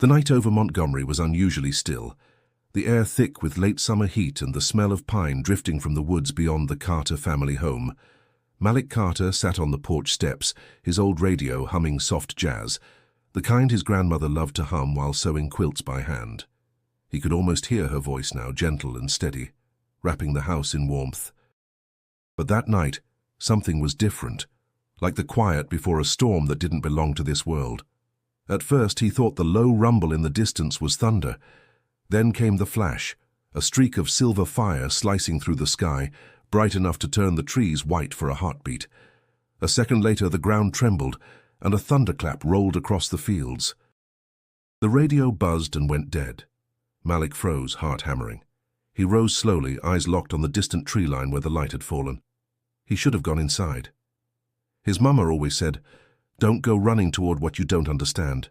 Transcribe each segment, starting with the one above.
The night over Montgomery was unusually still, the air thick with late summer heat and the smell of pine drifting from the woods beyond the Carter family home. Malik Carter sat on the porch steps, his old radio humming soft jazz, the kind his grandmother loved to hum while sewing quilts by hand. He could almost hear her voice now, gentle and steady, wrapping the house in warmth. But that night, something was different, like the quiet before a storm that didn't belong to this world. At first he thought the low rumble in the distance was thunder. Then came the flash, a streak of silver fire slicing through the sky, bright enough to turn the trees white for a heartbeat. A second later the ground trembled, and a thunderclap rolled across the fields. The radio buzzed and went dead. Malik froze, heart hammering. He rose slowly, eyes locked on the distant tree line where the light had fallen. He should have gone inside. His mama always said, "Don't go running toward what you don't understand."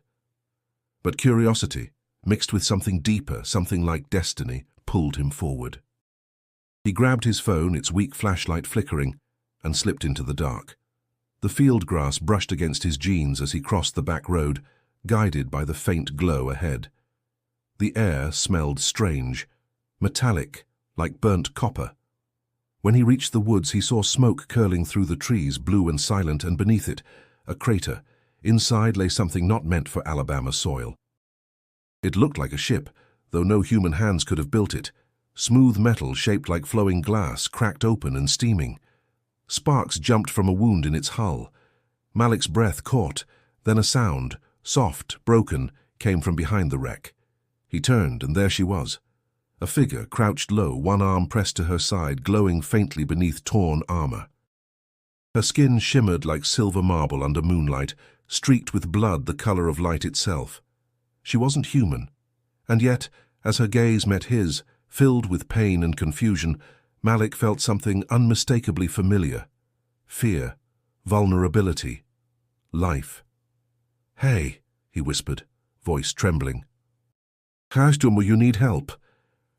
But curiosity, mixed with something deeper, something like destiny, pulled him forward. He grabbed his phone, its weak flashlight flickering, and slipped into the dark. The field grass brushed against his jeans as he crossed the back road, guided by the faint glow ahead. The air smelled strange, metallic, like burnt copper. When he reached the woods, he saw smoke curling through the trees, blue and silent, and beneath it, a crater. Inside lay something not meant for Alabama soil. It looked like a ship, though no human hands could have built it. Smooth metal shaped like flowing glass, cracked open and steaming. Sparks jumped from a wound in its hull. Malik's breath caught, then a sound, soft, broken, came from behind the wreck. He turned, and there she was. A figure crouched low, one arm pressed to her side, glowing faintly beneath torn armor. Her skin shimmered like silver marble under moonlight, streaked with blood the color of light itself. She wasn't human, and yet, as her gaze met his, filled with pain and confusion, Malik felt something unmistakably familiar. Fear, vulnerability, life. "Hey," he whispered, voice trembling. "Will you need help?"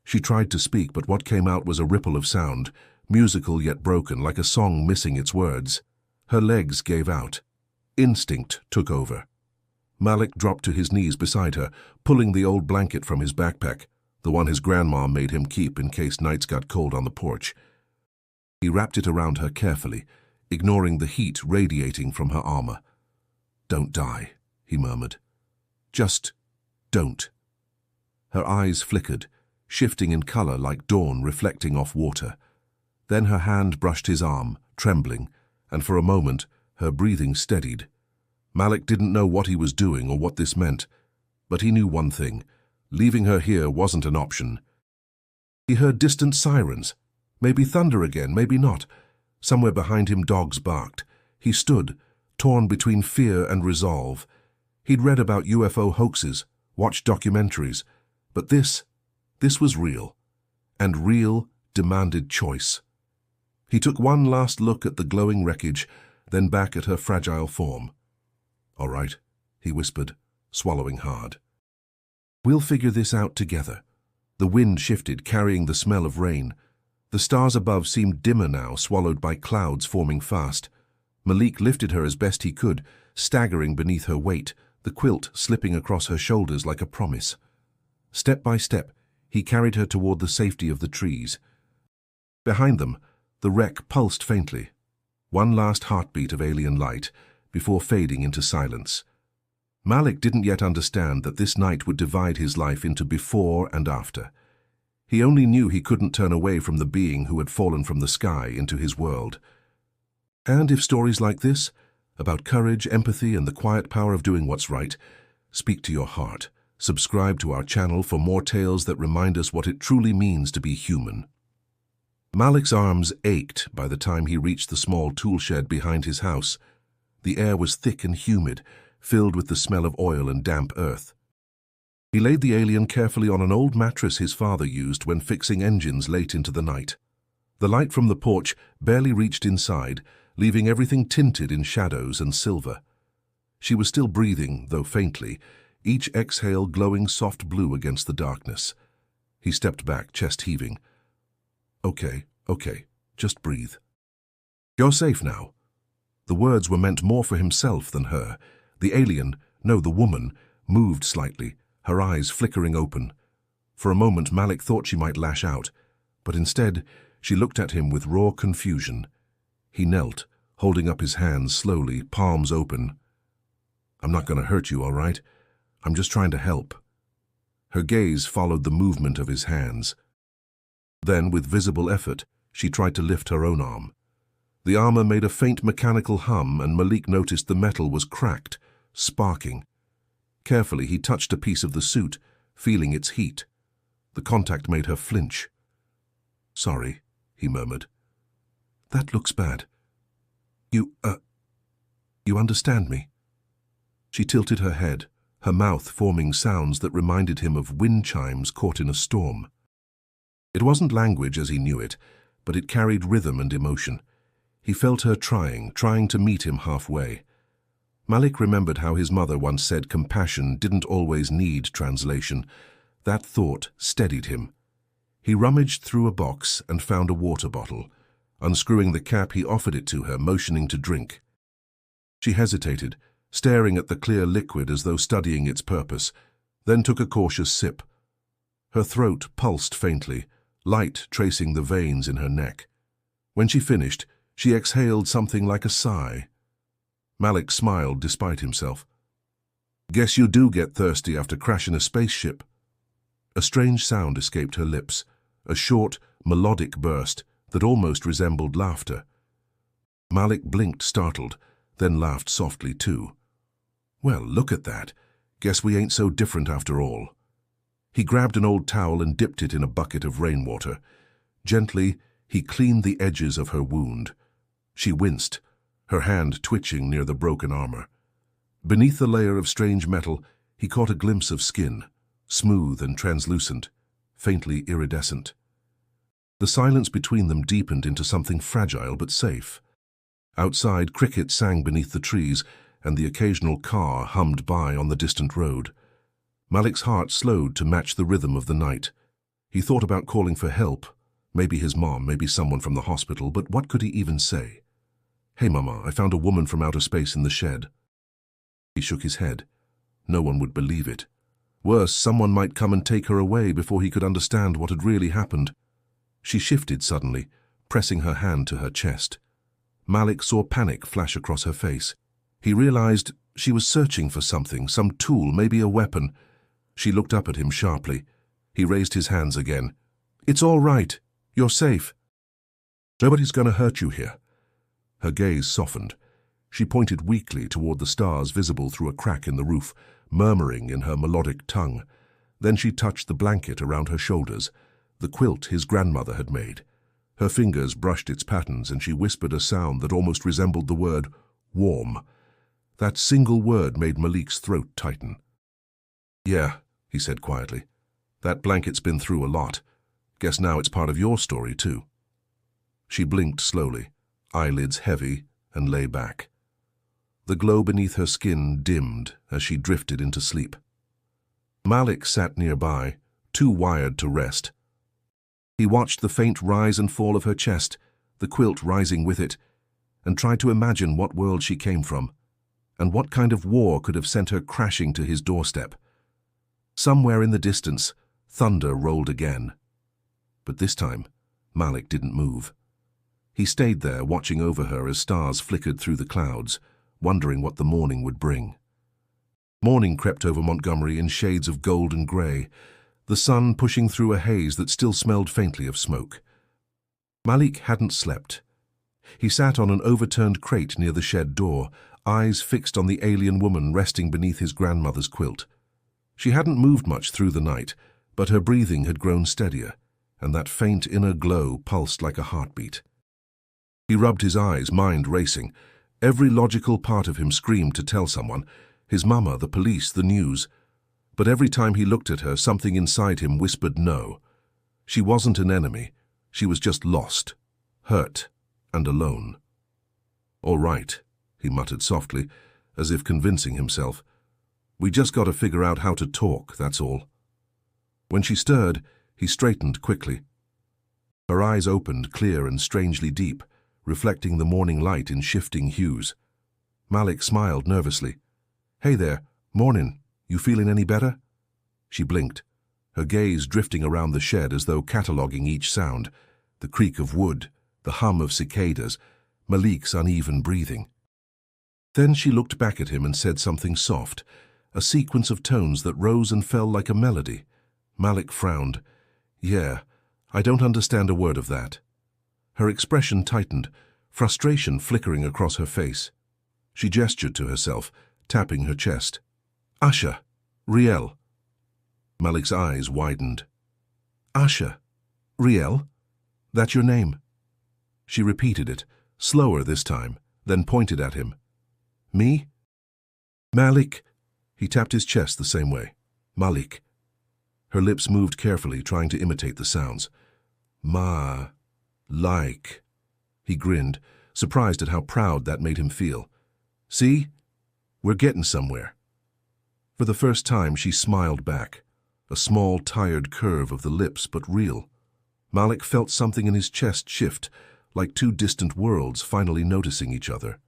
She tried to speak, but what came out was a ripple of sound, musical yet broken, like a song missing its words. Her legs gave out. Instinct took over. Malik dropped to his knees beside her, pulling the old blanket from his backpack, the one his grandma made him keep in case nights got cold on the porch. He wrapped it around her carefully, ignoring the heat radiating from her armor. "Don't die," he murmured. "Just don't." Her eyes flickered, shifting in color like dawn reflecting off water. Then her hand brushed his arm, trembling, and for a moment her breathing steadied. Malik didn't know what he was doing or what this meant, but he knew one thing. Leaving her here wasn't an option. He heard distant sirens. Maybe thunder again, maybe not. Somewhere behind him dogs barked. He stood, torn between fear and resolve. He'd read about UFO hoaxes, watched documentaries, but this was real, and real demanded choice. He took one last look at the glowing wreckage, then back at her fragile form. "All right," he whispered, swallowing hard. "We'll figure this out together." The wind shifted, carrying the smell of rain. The stars above seemed dimmer now, swallowed by clouds forming fast. Malik lifted her as best he could, staggering beneath her weight, the quilt slipping across her shoulders like a promise. Step by step, he carried her toward the safety of the trees. Behind them, the wreck pulsed faintly, one last heartbeat of alien light, before fading into silence. Malik didn't yet understand that this night would divide his life into before and after. He only knew he couldn't turn away from the being who had fallen from the sky into his world. And if stories like this, about courage, empathy, and the quiet power of doing what's right, speak to your heart, subscribe to our channel for more tales that remind us what it truly means to be human. Malik's arms ached by the time he reached the small tool shed behind his house. The air was thick and humid, filled with the smell of oil and damp earth. He laid the alien carefully on an old mattress his father used when fixing engines late into the night. The light from the porch barely reached inside, leaving everything tinted in shadows and silver. She was still breathing, though faintly, each exhale glowing soft blue against the darkness. He stepped back, chest heaving. Okay, just breathe. You're safe now." The words were meant more for himself than her. The alien, no, the woman, moved slightly, her eyes flickering open. For a moment Malik thought she might lash out, but instead she looked at him with raw confusion. He knelt, holding up his hands slowly, palms open. "I'm not going to hurt you, all right? I'm just trying to help." Her gaze followed the movement of his hands. Then, with visible effort, she tried to lift her own arm. The armor made a faint mechanical hum, and Malik noticed the metal was cracked, sparking. Carefully, he touched a piece of the suit, feeling its heat. The contact made her flinch. "Sorry," he murmured. "That looks bad. You understand me?" She tilted her head, her mouth forming sounds that reminded him of wind chimes caught in a storm. It wasn't language as he knew it, but it carried rhythm and emotion. He felt her trying to meet him halfway. Malik remembered how his mother once said compassion didn't always need translation. That thought steadied him. He rummaged through a box and found a water bottle. Unscrewing the cap, he offered it to her, motioning to drink. She hesitated, staring at the clear liquid as though studying its purpose, then took a cautious sip. Her throat pulsed faintly, light tracing the veins in her neck. When she finished, she exhaled something like a sigh. Malik smiled despite himself. "Guess you do get thirsty after crashing a spaceship." A strange sound escaped her lips, a short, melodic burst that almost resembled laughter. Malik blinked, startled, then laughed softly too. "Well, look at that. Guess we ain't so different after all." He grabbed an old towel and dipped it in a bucket of rainwater. Gently, he cleaned the edges of her wound. She winced, her hand twitching near the broken armor. Beneath the layer of strange metal, he caught a glimpse of skin, smooth and translucent, faintly iridescent. The silence between them deepened into something fragile but safe. Outside, crickets sang beneath the trees, and the occasional car hummed by on the distant road. Malik's heart slowed to match the rhythm of the night. He thought about calling for help, maybe his mom, maybe someone from the hospital, but what could he even say? "Hey, Mama, I found a woman from outer space in the shed." He shook his head. No one would believe it. Worse, someone might come and take her away before he could understand what had really happened. She shifted suddenly, pressing her hand to her chest. Malik saw panic flash across her face. He realized she was searching for something, some tool, maybe a weapon. She looked up at him sharply. He raised his hands again. "It's all right. You're safe. Nobody's going to hurt you here." Her gaze softened. She pointed weakly toward the stars visible through a crack in the roof, murmuring in her melodic tongue. Then she touched the blanket around her shoulders, the quilt his grandmother had made. Her fingers brushed its patterns, and she whispered a sound that almost resembled the word warm. That single word made Malik's throat tighten. "Yeah," he said quietly. "That blanket's been through a lot. Guess now it's part of your story, too." She blinked slowly, eyelids heavy, and lay back. The glow beneath her skin dimmed as she drifted into sleep. Malik sat nearby, too wired to rest. He watched the faint rise and fall of her chest, the quilt rising with it, and tried to imagine what world she came from, and what kind of war could have sent her crashing to his doorstep. Somewhere in the distance, thunder rolled again. But this time, Malik didn't move. He stayed there, watching over her as stars flickered through the clouds, wondering what the morning would bring. Morning crept over Montgomery in shades of gold and grey, the sun pushing through a haze that still smelled faintly of smoke. Malik hadn't slept. He sat on an overturned crate near the shed door, eyes fixed on the alien woman resting beneath his grandmother's quilt. She hadn't moved much through the night, but her breathing had grown steadier, and that faint inner glow pulsed like a heartbeat. He rubbed his eyes, mind racing. Every logical part of him screamed to tell someone, his mama, the police, the news. But every time he looked at her, something inside him whispered no. She wasn't an enemy. She was just lost, hurt, and alone. "All right," he muttered softly, as if convincing himself. "We just got to figure out how to talk, that's all." When she stirred, he straightened quickly. Her eyes opened, clear and strangely deep, reflecting the morning light in shifting hues. Malik smiled nervously. "Hey there, morning. You feeling any better?" She blinked, her gaze drifting around the shed as though cataloguing each sound, the creak of wood, the hum of cicadas, Malik's uneven breathing. Then she looked back at him and said something soft, a sequence of tones that rose and fell like a melody. Malik frowned. "Yeah, I don't understand a word of that." Her expression tightened, frustration flickering across her face. She gestured to herself, tapping her chest. "Asha, Riel." Malik's eyes widened. "Asha, Riel? That's your name?" She repeated it, slower this time, then pointed at him. "Me?" "Malik." He tapped his chest the same way. "Malik." Her lips moved carefully, trying to imitate the sounds. Like. He grinned, surprised at how proud that made him feel. "See? We're getting somewhere." For the first time, she smiled back, a small, tired curve of the lips, but real. Malik felt something in his chest shift, like two distant worlds finally noticing each other.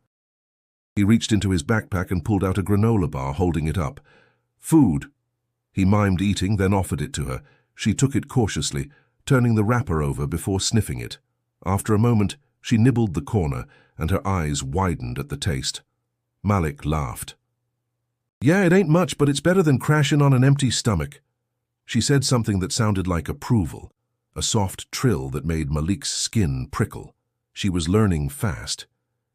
He reached into his backpack and pulled out a granola bar, holding it up. "Food." He mimed eating, then offered it to her. She took it cautiously, turning the wrapper over before sniffing it. After a moment, she nibbled the corner, and her eyes widened at the taste. Malik laughed. "Yeah, it ain't much, but it's better than crashing on an empty stomach." She said something that sounded like approval, a soft trill that made Malik's skin prickle. She was learning fast.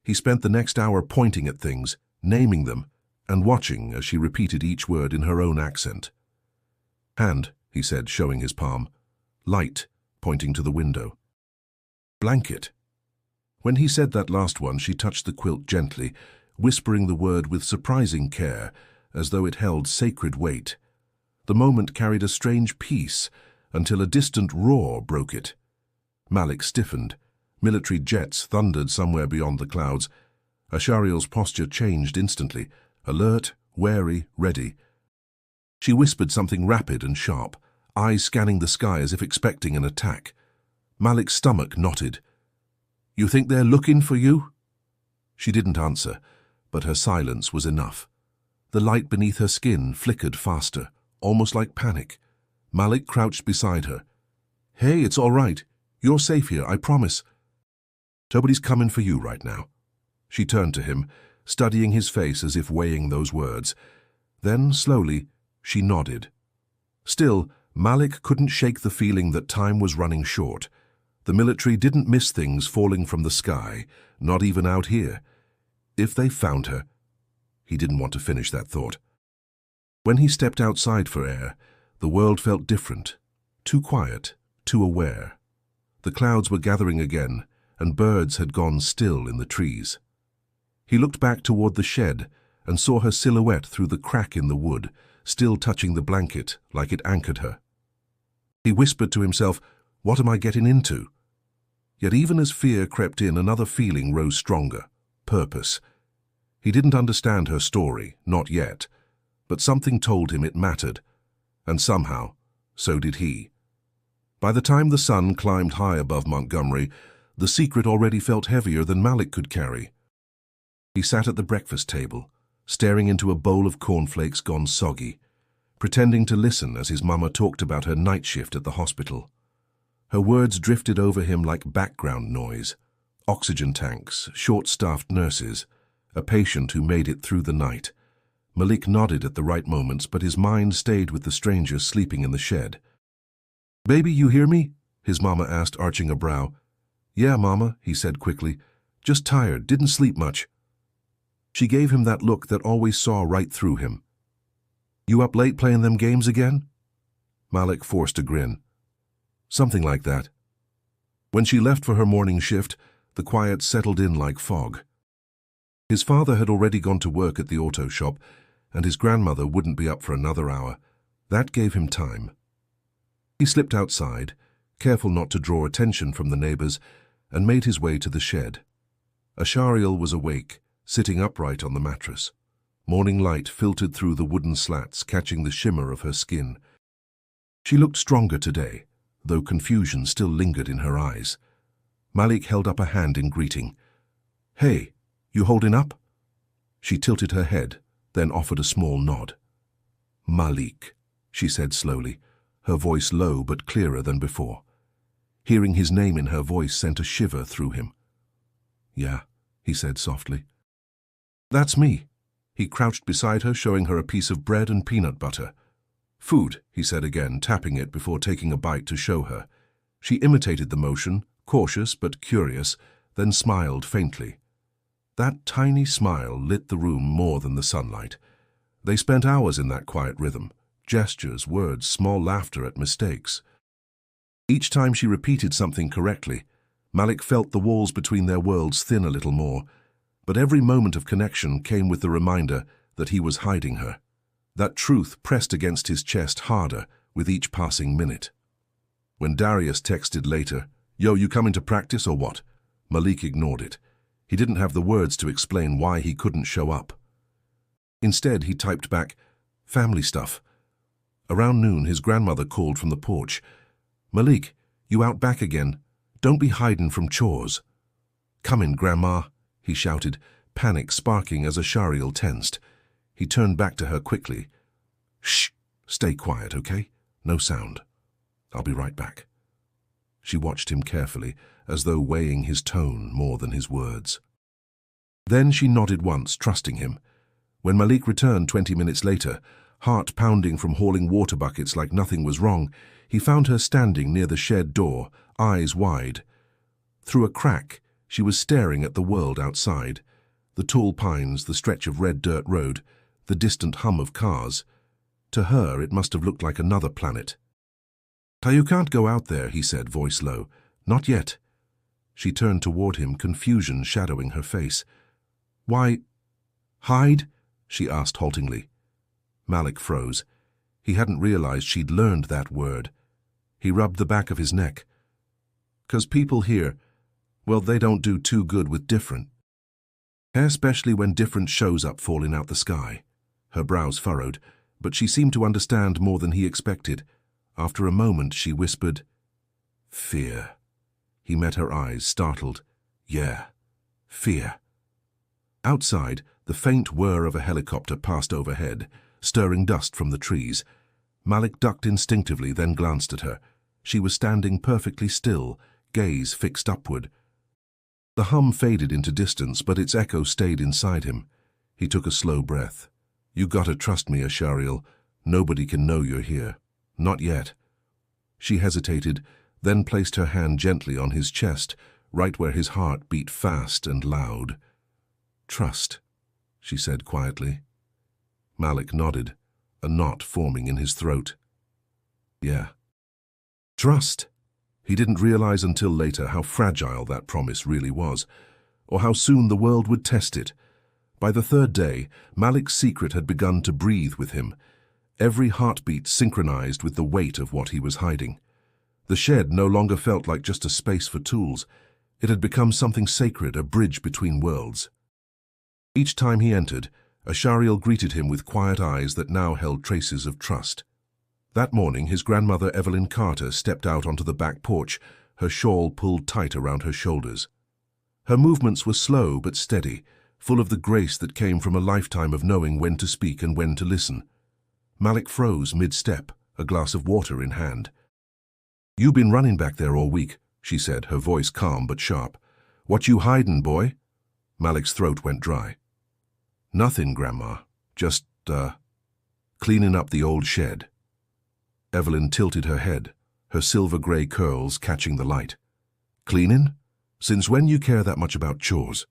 He spent the next hour pointing at things, naming them, and watching as she repeated each word in her own accent. "Hand," he said, showing his palm. "Light," pointing to the window. "Blanket." When he said that last one, she touched the quilt gently, whispering the word with surprising care, as though it held sacred weight. The moment carried a strange peace, until a distant roar broke it. Malik stiffened. Military jets thundered somewhere beyond the clouds. Ashariel's posture changed instantly, alert, wary, ready. She whispered something rapid and sharp, eyes scanning the sky as if expecting an attack. Malik's stomach knotted. "You think they're looking for you?" She didn't answer, but her silence was enough. The light beneath her skin flickered faster, almost like panic. Malik crouched beside her. "Hey, it's all right. You're safe here, I promise. Nobody's coming for you right now." She turned to him, studying his face as if weighing those words. Then, slowly, she nodded. Still, Malik couldn't shake the feeling that time was running short. The military didn't miss things falling from the sky, not even out here. If they found her... He didn't want to finish that thought. When he stepped outside for air, the world felt different, too quiet, too aware. The clouds were gathering again, and birds had gone still in the trees. He looked back toward the shed and saw her silhouette through the crack in the wood, still touching the blanket like it anchored her. He whispered to himself, "What am I getting into?" Yet even as fear crept in, another feeling rose stronger, purpose. He didn't understand her story, not yet, but something told him it mattered, and somehow, so did he. By the time the sun climbed high above Montgomery, the secret already felt heavier than Malik could carry. He sat at the breakfast table, staring into a bowl of cornflakes gone soggy, pretending to listen as his mama talked about her night shift at the hospital. Her words drifted over him like background noise. Oxygen tanks, short-staffed nurses, a patient who made it through the night. Malik nodded at the right moments, but his mind stayed with the stranger sleeping in the shed. "Baby, you hear me?" his mama asked, arching a brow. "Yeah, Mama," he said quickly. "Just tired, didn't sleep much." She gave him that look that always saw right through him. "You up late playing them games again?" Malik forced a grin. "Something like that." When she left for her morning shift, the quiet settled in like fog. His father had already gone to work at the auto shop, and his grandmother wouldn't be up for another hour. That gave him time. He slipped outside, careful not to draw attention from the neighbors, and made his way to the shed. Ashariel was awake, sitting upright on the mattress. Morning light filtered through the wooden slats, catching the shimmer of her skin. She looked stronger today, though confusion still lingered in her eyes. Malik held up a hand in greeting. "Hey, you holding up?" She tilted her head, then offered a small nod. "Malik," she said slowly, her voice low but clearer than before. Hearing his name in her voice sent a shiver through him. "Yeah," he said softly. "That's me." He crouched beside her, showing her a piece of bread and peanut butter. "Food," he said again, tapping it before taking a bite to show her. She imitated the motion, cautious but curious, then smiled faintly. That tiny smile lit the room more than the sunlight. They spent hours in that quiet rhythm, gestures, words, small laughter at mistakes. Each time she repeated something correctly, Malik felt the walls between their worlds thin a little more, but every moment of connection came with the reminder that he was hiding her. That truth pressed against his chest harder with each passing minute. When Darius texted later, "Yo, you coming to practice or what?" Malik ignored it. He didn't have the words to explain why he couldn't show up. Instead, he typed back, "Family stuff." Around noon, his grandmother called from the porch. "Malik, you out back again? Don't be hiding from chores." "Come in, Grandma," he shouted, panic sparking as Ashariel tensed. He turned back to her quickly. "Shh, stay quiet, okay? No sound. I'll be right back." She watched him carefully, as though weighing his tone more than his words. Then she nodded once, trusting him. When Malik returned 20 minutes later, heart pounding from hauling water buckets like nothing was wrong, he found her standing near the shed door, eyes wide. Through a crack, she was staring at the world outside. The tall pines, the stretch of red dirt road, the distant hum of cars. To her, it must have looked like another planet. "You can't go out there," he said, voice low. "Not yet." She turned toward him, confusion shadowing her face. "Why, hide?" she asked haltingly. Malik froze. He hadn't realized she'd learned that word. He rubbed the back of his neck. "'Cause people here, well, they don't do too good with different. Especially when different shows up falling out the sky." Her brows furrowed, but she seemed to understand more than he expected. After a moment, she whispered, "Fear." He met her eyes, startled. "Yeah, fear." Outside, the faint whir of a helicopter passed overhead, stirring dust from the trees. Malik ducked instinctively, then glanced at her. She was standing perfectly still, gaze fixed upward. The hum faded into distance, but its echo stayed inside him. He took a slow breath. "You gotta trust me, Ashariel. Nobody can know you're here. Not yet." She hesitated, then placed her hand gently on his chest, right where his heart beat fast and loud. "Trust," she said quietly. Malik nodded, a knot forming in his throat. "Yeah. Trust." He didn't realize until later how fragile that promise really was, or how soon the world would test it. By the third day, Malik's secret had begun to breathe with him, every heartbeat synchronized with the weight of what he was hiding. The shed no longer felt like just a space for tools. It had become something sacred, a bridge between worlds. Each time he entered, Ashariel greeted him with quiet eyes that now held traces of trust. That morning, his grandmother Evelyn Carter stepped out onto the back porch, her shawl pulled tight around her shoulders. Her movements were slow but steady, full of the grace that came from a lifetime of knowing when to speak and when to listen. Malik froze mid-step, a glass of water in hand. "You been running back there all week," she said, her voice calm but sharp. "What you hidin', boy?" Malik's throat went dry. "Nothing, Grandma. Just, cleaning up the old shed." Evelyn tilted her head, her silver-gray curls catching the light. "Cleaning? Since when you care that much about chores?"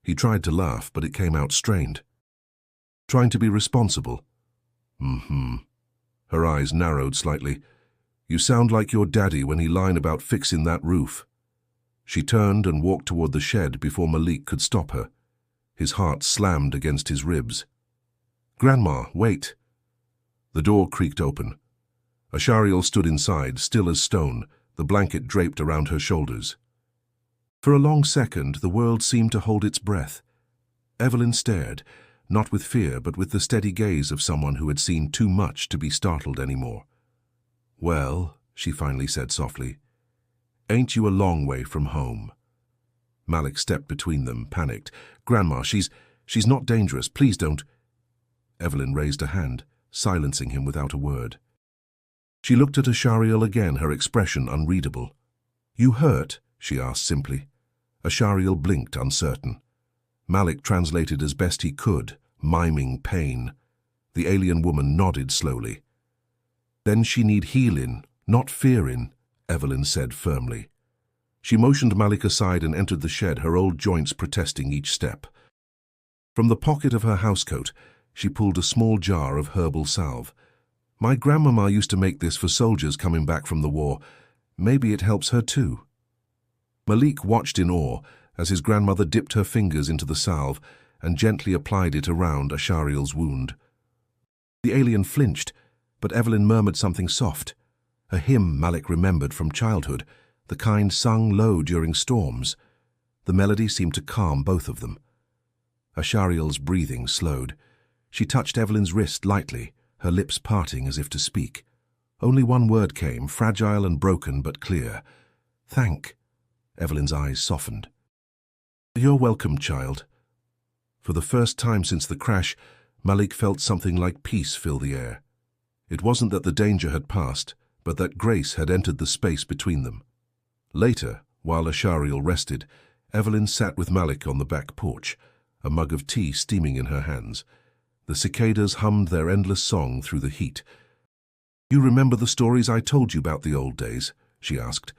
He tried to laugh, but it came out strained. "Trying to be responsible." "Mm-hmm." Her eyes narrowed slightly. "You sound like your daddy when he lied about fixing that roof." She turned and walked toward the shed before Malik could stop her. His heart slammed against his ribs. "Grandma, wait." The door creaked open. Ashariel stood inside, still as stone, the blanket draped around her shoulders. For a long second, the world seemed to hold its breath. Evelyn stared, not with fear, but with the steady gaze of someone who had seen too much to be startled anymore. "Well," she finally said softly, "ain't you a long way from home?" Malik stepped between them, panicked. "Grandma, she's not dangerous. Please don't." Evelyn raised a hand, silencing him without a word. She looked at Ashariel again, her expression unreadable. "You hurt?" she asked simply. Ashariel blinked, uncertain. Malik translated as best he could, miming pain. The alien woman nodded slowly. "Then she need healing, not fearing," Evelyn said firmly. She motioned Malik aside and entered the shed, her old joints protesting each step. From the pocket of her housecoat, she pulled a small jar of herbal salve. "My grandmama used to make this for soldiers coming back from the war. Maybe it helps her too." Malik watched in awe as his grandmother dipped her fingers into the salve and gently applied it around Ashariel's wound. The alien flinched, but Evelyn murmured something soft. A hymn Malik remembered from childhood, the kind sung low during storms. The melody seemed to calm both of them. Ashariel's breathing slowed. She touched Evelyn's wrist lightly, her lips parting as if to speak. Only one word came, fragile and broken but clear. "Thank." Evelyn's eyes softened. "You're welcome, child." For the first time since the crash, Malik felt something like peace fill the air. It wasn't that the danger had passed, but that grace had entered the space between them. Later, while Ashariel rested, Evelyn sat with Malik on the back porch, a mug of tea steaming in her hands. The cicadas hummed their endless song through the heat. "You remember the stories I told you about the old days?" she asked.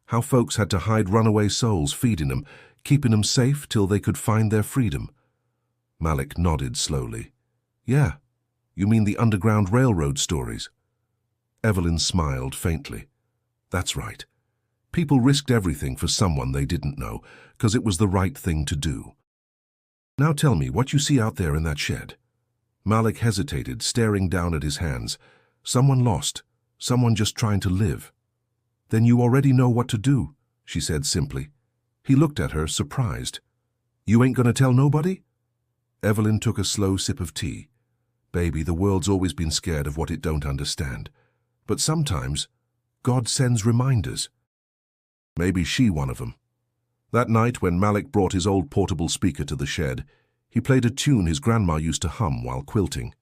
"How folks had to hide runaway souls, feeding them, keeping them safe till they could find their freedom." Malik nodded slowly. "Yeah, you mean the Underground Railroad stories?" Evelyn smiled faintly. "That's right. People risked everything for someone they didn't know, 'cause it was the right thing to do. Now tell me what you see out there in that shed." Malik hesitated, staring down at his hands. "Someone lost. Someone just trying to live." "Then you already know what to do," she said simply. He looked at her, surprised. "You ain't gonna tell nobody?" Evelyn took a slow sip of tea. "Baby, the world's always been scared of what it don't understand. But sometimes, God sends reminders." Maybe she one of them. That night, when Malik brought his old portable speaker to the shed, he played a tune his grandma used to hum while quilting.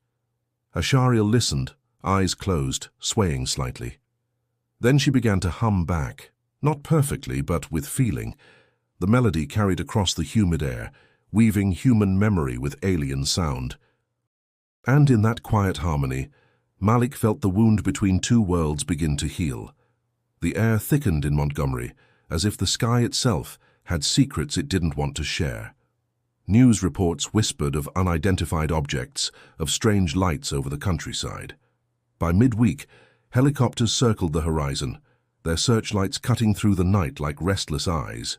Ashariel listened, eyes closed, swaying slightly. Then she began to hum back, not perfectly, but with feeling. The melody carried across the humid air, weaving human memory with alien sound. And in that quiet harmony, Malik felt the wound between two worlds begin to heal. The air thickened in Montgomery, as if the sky itself had secrets it didn't want to share. News reports whispered of unidentified objects, of strange lights over the countryside. By midweek, helicopters circled the horizon, their searchlights cutting through the night like restless eyes.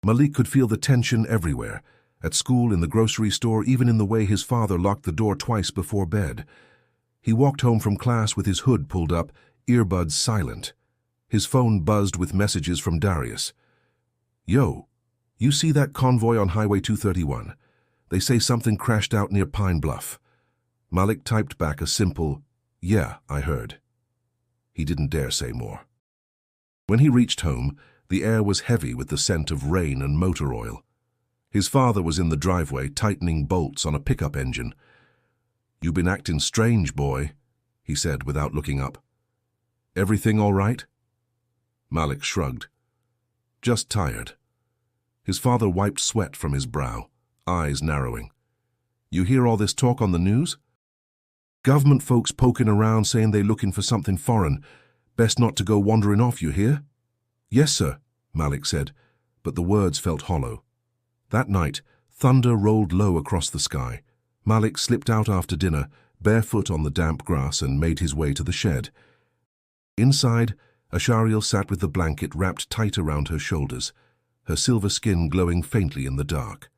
Malik could feel the tension everywhere, at school, in the grocery store, even in the way his father locked the door twice before bed. He walked home from class with his hood pulled up, earbuds silent. His phone buzzed with messages from Darius. "Yo, you see that convoy on Highway 231? They say something crashed out near Pine Bluff." Malik typed back a simple, "Yeah, I heard." He didn't dare say more. When he reached home, the air was heavy with the scent of rain and motor oil. His father was in the driveway, tightening bolts on a pickup engine. "You been acting strange, boy," he said without looking up. "Everything all right?" Malik shrugged. "Just tired." His father wiped sweat from his brow, eyes narrowing. "You hear all this talk on the news? Government folks poking around saying they looking for something foreign. Best not to go wandering off, you hear?" "Yes, sir," Malik said, but the words felt hollow. That night, thunder rolled low across the sky. Malik slipped out after dinner, barefoot on the damp grass, and made his way to the shed. Inside, Ashariel sat with the blanket wrapped tight around her shoulders, her silver skin glowing faintly in the dark.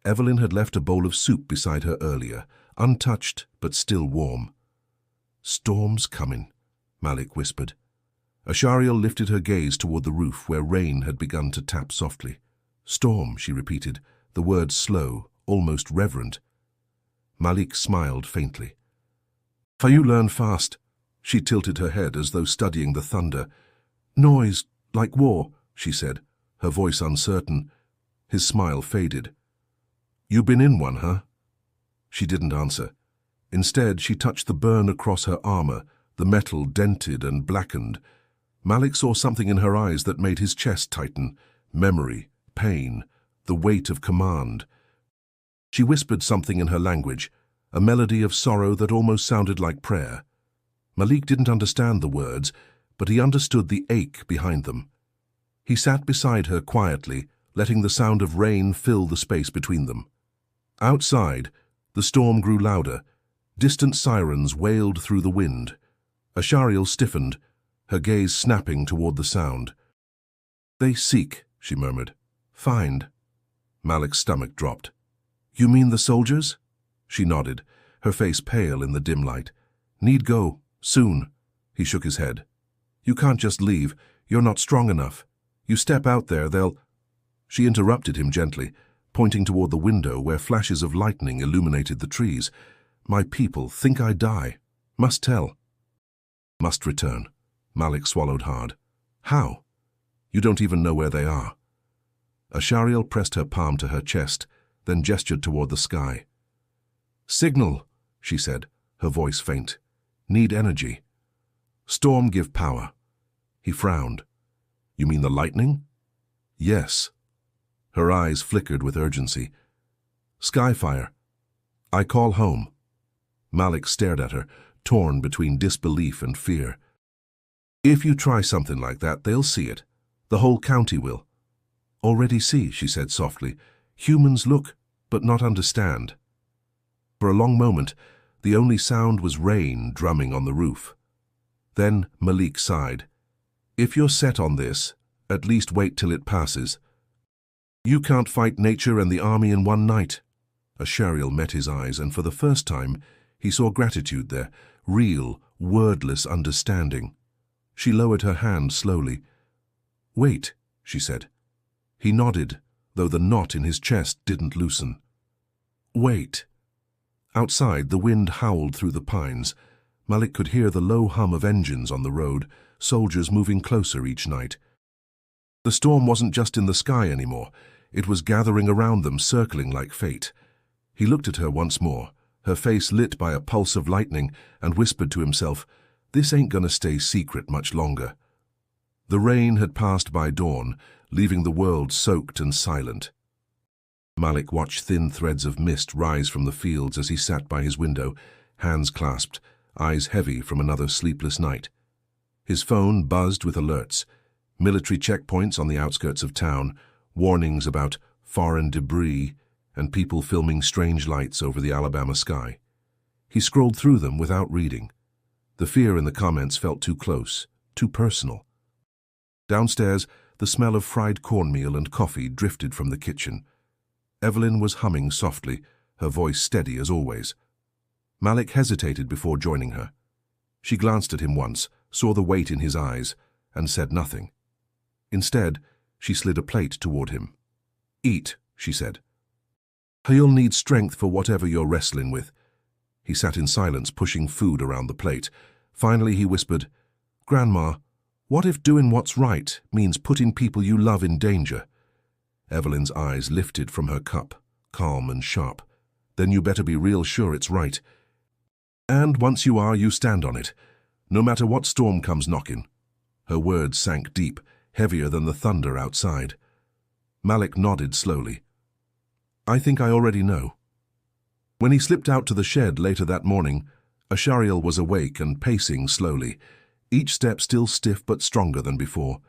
Evelyn had left a bowl of soup beside her earlier, untouched but still warm. "Storm's coming," Malik whispered. Ashariel lifted her gaze toward the roof where rain had begun to tap softly. "Storm," she repeated, the words slow, almost reverent. Malik smiled faintly. "For you learn fast." She tilted her head as though studying the thunder. "Noise, like war," she said, her voice uncertain. His smile faded. "You been in one, huh?" She didn't answer. Instead, she touched the burn across her armor, the metal dented and blackened. Malik saw something in her eyes that made his chest tighten. Memory, pain, the weight of command. She whispered something in her language, a melody of sorrow that almost sounded like prayer. Malik didn't understand the words, but he understood the ache behind them. He sat beside her quietly, letting the sound of rain fill the space between them. Outside, the storm grew louder. Distant sirens wailed through the wind. Ashariel stiffened, her gaze snapping toward the sound. "They seek," she murmured. "Find." Malik's stomach dropped. "You mean the soldiers?" She nodded, her face pale in the dim light. "Need go. Soon." He shook his head. "You can't just leave. You're not strong enough. You step out there, they'll—" She interrupted him gently, pointing toward the window where flashes of lightning illuminated the trees. "My people think I die. Must tell." "Must return." Malik swallowed hard. "How?" "You don't even know where they are." Ashariel pressed her palm to her chest, then gestured toward the sky. "Signal," she said, her voice faint. "Need energy." "Storm give power." He frowned. "You mean the lightning?" "Yes." Her eyes flickered with urgency. "Skyfire." "I call home." Malik stared at her, torn between disbelief and fear. "If you try something like that, they'll see it. The whole county will." "Already see," she said softly. "Humans look, but not understand." For a long moment, the only sound was rain drumming on the roof. Then Malik sighed. "If you're set on this, at least wait till it passes. You can't fight nature and the army in one night." Ashariel met his eyes, and for the first time, he saw gratitude there, real, wordless understanding. She lowered her hand slowly. "Wait," she said. He nodded, though the knot in his chest didn't loosen. "Wait." Outside, the wind howled through the pines. Malik could hear the low hum of engines on the road, soldiers moving closer each night. The storm wasn't just in the sky anymore. It was gathering around them, circling like fate. He looked at her once more, her face lit by a pulse of lightning, and whispered to himself, "This ain't gonna stay secret much longer." The rain had passed by dawn, leaving the world soaked and silent. Malik watched thin threads of mist rise from the fields as he sat by his window, hands clasped, eyes heavy from another sleepless night. His phone buzzed with alerts, military checkpoints on the outskirts of town, warnings about foreign debris, and people filming strange lights over the Alabama sky. He scrolled through them without reading. The fear in the comments felt too close, too personal. Downstairs, the smell of fried cornmeal and coffee drifted from the kitchen. Evelyn was humming softly, her voice steady as always. Malik hesitated before joining her. She glanced at him once, saw the weight in his eyes, and said nothing. Instead, she slid a plate toward him. "Eat," she said. "You'll need strength for whatever you're wrestling with." He sat in silence, pushing food around the plate. Finally, he whispered, "Grandma, what if doing what's right means putting people you love in danger?" Evelyn's eyes lifted from her cup, calm and sharp. "Then you better be real sure it's right. And once you are, you stand on it, no matter what storm comes knocking." Her words sank deep, heavier than the thunder outside. Malik nodded slowly. "I think I already know." When he slipped out to the shed later that morning, Ashariel was awake and pacing slowly, each step still stiff but stronger than before.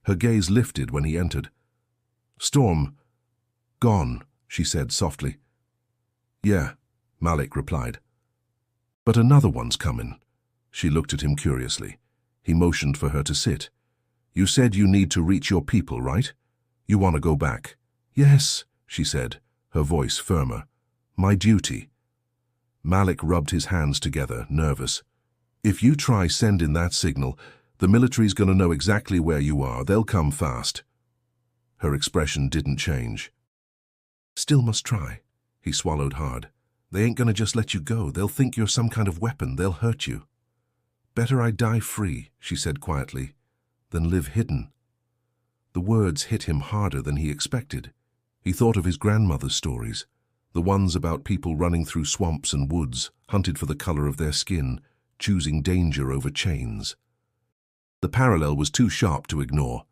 Her gaze lifted when he entered. "Storm, gone," she said softly. "Yeah," Malik replied. "But another one's coming." She looked at him curiously. He motioned for her to sit. "You said you need to reach your people, right? You want to go back?" "Yes," she said, her voice firmer. "My duty." Malik rubbed his hands together, nervous. "If you try sending that signal, the military's going to know exactly where you are. They'll come fast." Her expression didn't change. "Still must try." He swallowed hard. "They ain't going to just let you go. They'll think you're some kind of weapon. They'll hurt you." "Better I die free," she said quietly, "than live hidden." The words hit him harder than he expected. He thought of his grandmother's stories, the ones about people running through swamps and woods, hunted for the color of their skin, choosing danger over chains. The parallel was too sharp to ignore.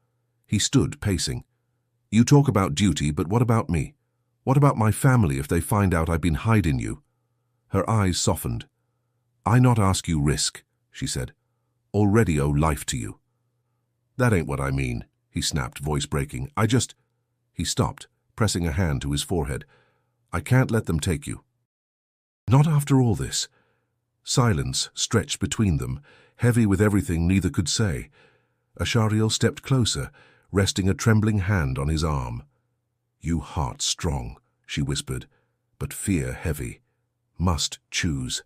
He stood, pacing. You talk about duty, but what about me? What about my family if they find out I've been hiding you? Her eyes softened. I not ask you risk, she said. Already owe life to you. That ain't what I mean, he snapped, voice breaking. He stopped, pressing a hand to his forehead. I can't let them take you. Not after all this. Silence stretched between them, heavy with everything neither could say. Ashariel stepped closer, resting a trembling hand on his arm. You heart strong, she whispered, but fear heavy. Must choose.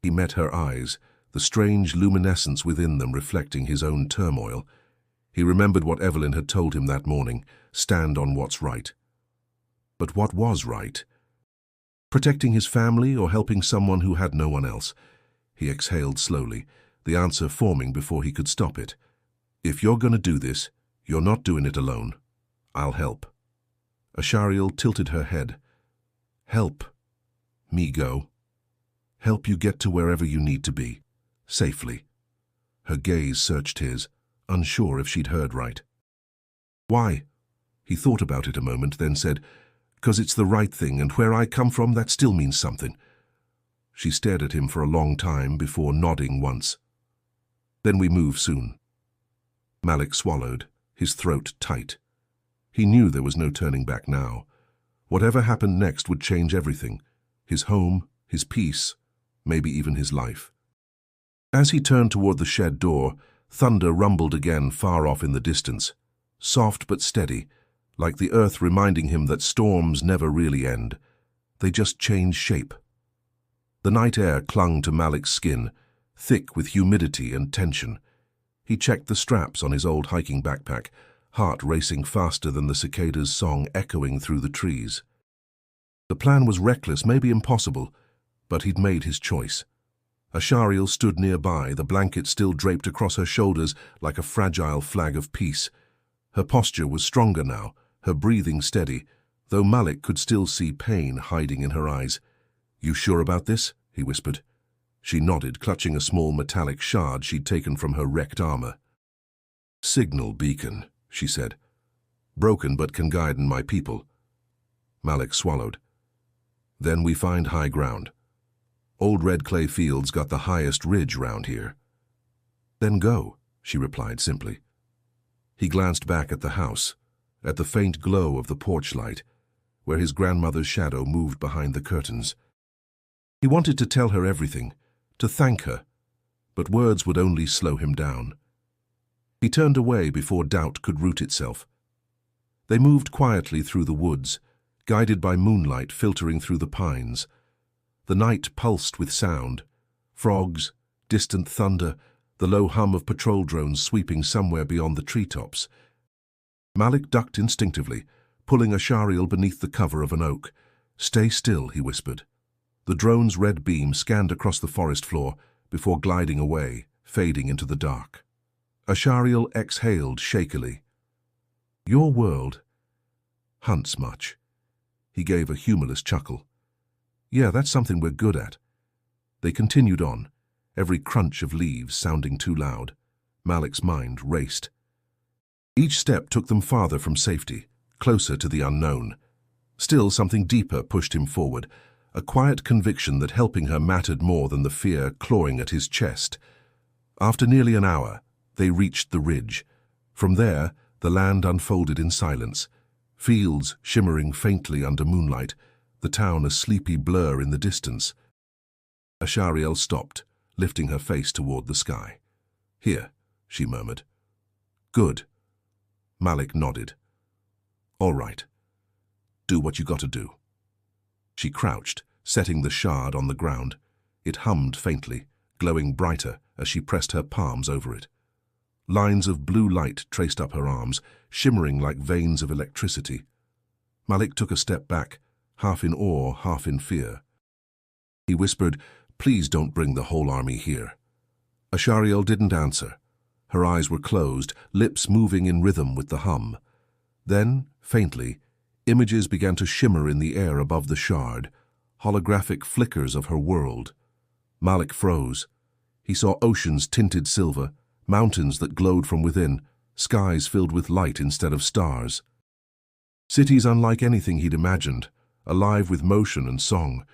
He met her eyes, the strange luminescence within them reflecting his own turmoil. He remembered what Evelyn had told him that morning, stand on what's right. But what was right? Protecting his family or helping someone who had no one else? He exhaled slowly, the answer forming before he could stop it. If you're going to do this, you're not doing it alone. I'll help. Ashariel tilted her head. Help me go. Help you get to wherever you need to be, safely. Her gaze searched his, unsure if she'd heard right. Why? He thought about it a moment, then said, 'Cause it's the right thing, and where I come from, that still means something. She stared at him for a long time before nodding once. Then we move soon. Malik swallowed, his throat tight. He knew there was no turning back now. Whatever happened next would change everything. His home, his peace, maybe even his life. As he turned toward the shed door, thunder rumbled again far off in the distance, soft but steady, like the earth reminding him that storms never really end. They just change shape. The night air clung to Malik's skin, thick with humidity and tension. He checked the straps on his old hiking backpack, heart racing faster than the cicadas' song echoing through the trees. The plan was reckless, maybe impossible, but he'd made his choice. Ashariel stood nearby, the blanket still draped across her shoulders like a fragile flag of peace. Her posture was stronger now, her breathing steady, though Malik could still see pain hiding in her eyes. You sure about this? He whispered. She nodded, clutching a small metallic shard she'd taken from her wrecked armor. Signal beacon, she said. Broken but can guide my people. Malik swallowed. Then we find high ground. Old red clay fields got the highest ridge round here. Then go, she replied simply. He glanced back at the house, at the faint glow of the porch light, where his grandmother's shadow moved behind the curtains. He wanted to tell her everything, to thank her, but words would only slow him down. He turned away before doubt could root itself. They moved quietly through the woods, guided by moonlight filtering through the pines. The night pulsed with sound, frogs, distant thunder, the low hum of patrol drones sweeping somewhere beyond the treetops. Malik ducked instinctively, pulling Ashariel beneath the cover of an oak. Stay still, he whispered. The drone's red beam scanned across the forest floor before gliding away, fading into the dark. Ashariel exhaled shakily. Your world hunts much. He gave a humorless chuckle. Yeah, that's something we're good at. They continued on, every crunch of leaves sounding too loud. Malik's mind raced. Each step took them farther from safety, closer to the unknown. Still, something deeper pushed him forward, a quiet conviction that helping her mattered more than the fear clawing at his chest. After nearly an hour, they reached the ridge. From there, the land unfolded in silence, fields shimmering faintly under moonlight, the town a sleepy blur in the distance. Ashariel stopped, lifting her face toward the sky. Here, she murmured. Good. Malik nodded. All right. Do what you gotta do. She crouched, setting the shard on the ground. It hummed faintly, glowing brighter as she pressed her palms over it. Lines of blue light traced up her arms, shimmering like veins of electricity. Malik took a step back, half in awe, half in fear. He whispered, Please don't bring the whole army here. Ashariel didn't answer. Her eyes were closed, lips moving in rhythm with the hum. Then, faintly, images began to shimmer in the air above the shard, holographic flickers of her world. Malik froze, He saw oceans tinted silver, mountains that glowed from within, skies filled with light instead of stars. Cities unlike anything he'd imagined, alive with motion and song.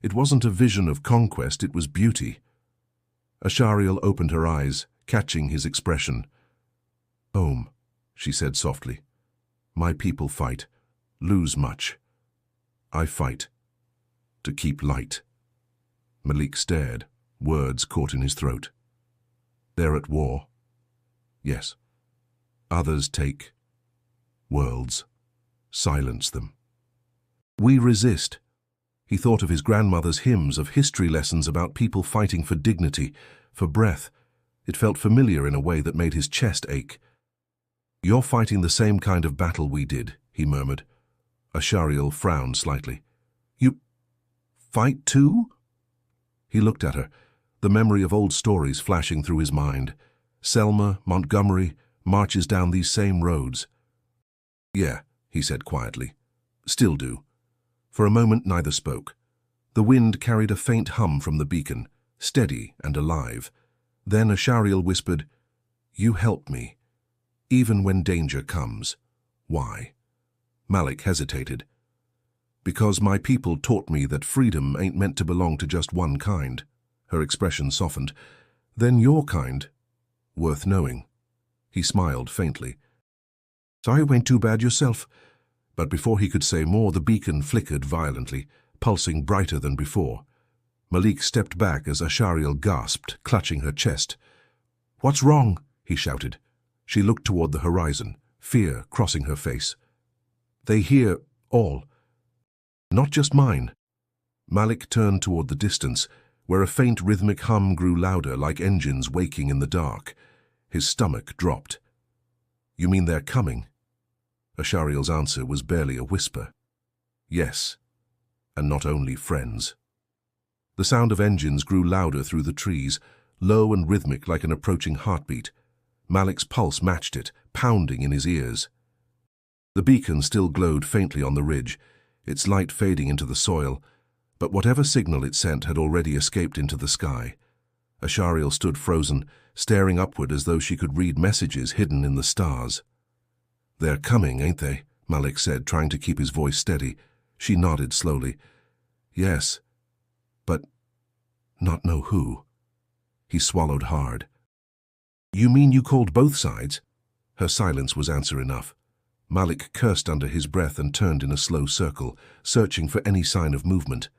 It wasn't a vision of conquest, it was beauty. Ashariel opened her eyes, catching his expression. "Home," she said softly. "My people fight, lose much. I fight to keep light." Malik stared, words caught in his throat. "They're at war." "Yes. Others take worlds, silence them. We resist." He thought of his grandmother's hymns, of history lessons about people fighting for dignity, for breath. It felt familiar in a way that made his chest ache. "You're fighting the same kind of battle we did," he murmured. Ashariel frowned slightly. "You fight too?" He looked at her, the memory of old stories flashing through his mind. Selma, Montgomery, marches down these same roads. "Yeah," he said quietly. "Still do." For a moment neither spoke. The wind carried a faint hum from the beacon, steady and alive. Then Ashariel whispered, "You help me, even when danger comes. Why?" Malik hesitated. "Because my people taught me that freedom ain't meant to belong to just one kind." Her expression softened. "Then your kind, worth knowing." He smiled faintly. "Sorry it went too bad yourself." But before he could say more, the beacon flickered violently, pulsing brighter than before. Malik stepped back as Ashariel gasped, clutching her chest. "What's wrong?" he shouted. She looked toward the horizon, fear crossing her face. "They hear all. Not just mine." Malik turned toward the distance, where a faint rhythmic hum grew louder, like engines waking in the dark. His stomach dropped. "You mean they're coming?" Ashariel's answer was barely a whisper. "Yes, and not only friends." The sound of engines grew louder through the trees, low and rhythmic like an approaching heartbeat. Malik's pulse matched it, pounding in his ears. The beacon still glowed faintly on the ridge, its light fading into the soil, but whatever signal it sent had already escaped into the sky. Ashariel stood frozen, staring upward as though she could read messages hidden in the stars. "They're coming, ain't they?" Malik said, trying to keep his voice steady. She nodded slowly. "Yes, but not know who." He swallowed hard. "You mean you called both sides?" Her silence was answer enough. Malik cursed under his breath and turned in a slow circle, searching for any sign of movement.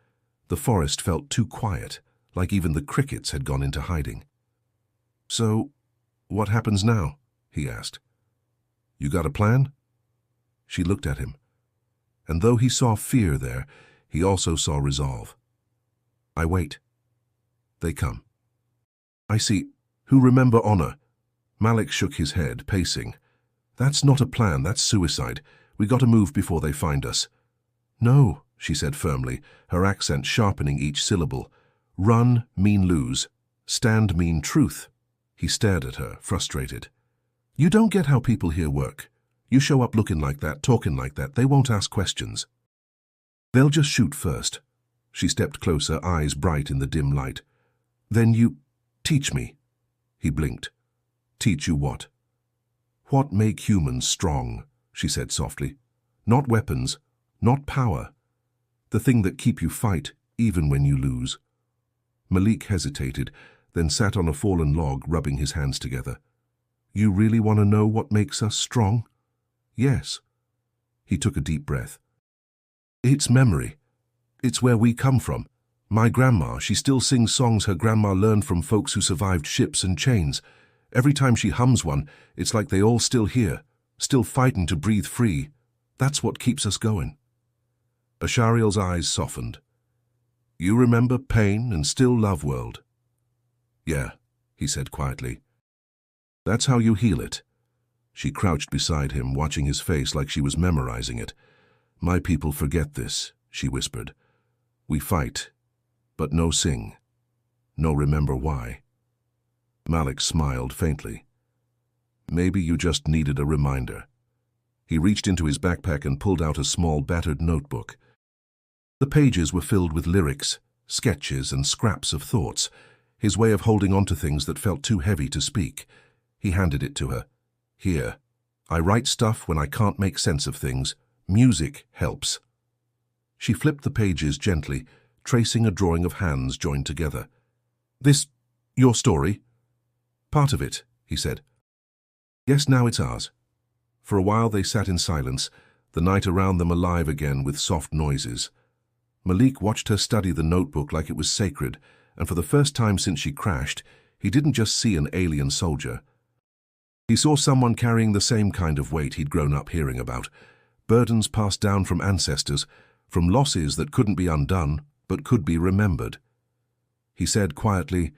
The forest felt too quiet, like even the crickets had gone into hiding. "So, what happens now?" he asked. "You got a plan?" She looked at him, and though he saw fear there, he also saw resolve. "I wait. They come." "I see. Who remember honor?" Malik shook his head, pacing. "That's not a plan, that's suicide. We got to move before they find us." "No," she said firmly, her accent sharpening each syllable. "Run mean lose. Stand mean truth." He stared at her, frustrated. "You don't get how people here work. You show up looking like that, talking like that, they won't ask questions. They'll just shoot first." She stepped closer, eyes bright in the dim light. "Then you teach me." He blinked. "Teach you what?" "What make humans strong," she said softly. "Not weapons, not power. The thing that keep you fight, even when you lose." Malik hesitated, then sat on a fallen log, rubbing his hands together. "You really want to know what makes us strong?" "Yes." He took a deep breath. "It's memory. It's where we come from. My grandma, she still sings songs her grandma learned from folks who survived ships and chains. Every time she hums one, it's like they all still here, still fighting to breathe free. That's what keeps us going." Ashariel's eyes softened. "You remember pain and still love world?" "Yeah," he said quietly. "That's how you heal it." She crouched beside him, watching his face like she was memorizing it. "My people forget this," she whispered. "We fight, but no sing, no remember why." Malik smiled faintly. "Maybe you just needed a reminder." He reached into his backpack and pulled out a small battered notebook. The pages were filled with lyrics, sketches, and scraps of thoughts. his way of holding on to things that felt too heavy to speak. He handed it to her. Here, I write stuff when I can't make sense of things. Music helps. She flipped the pages gently, tracing a drawing of hands joined together. This, your story? Part of it, he said. Yes, now it's ours. For a while they sat in silence, the night around them alive again with soft noises. Malik watched her study the notebook like it was sacred, and for the first time since she crashed, he didn't just see an alien soldier. He saw someone carrying the same kind of weight he'd grown up hearing about, burdens passed down from ancestors, from losses that couldn't be undone, but could be remembered. He said quietly,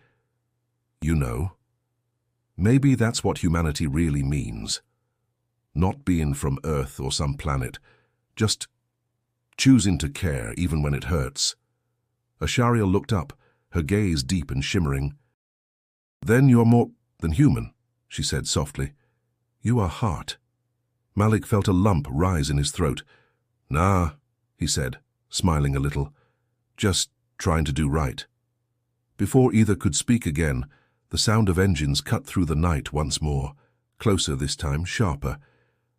"You know, maybe that's what humanity really means. Not being from Earth or some planet, just choosing to care even when it hurts." Ashariel looked up, her gaze deep and shimmering. "Then you're more than human," she said softly. "You are heart." Malik felt a lump rise in his throat. "Nah," he said, smiling a little. "Just trying to do right." Before either could speak again, the sound of engines cut through the night once more, closer this time, sharper.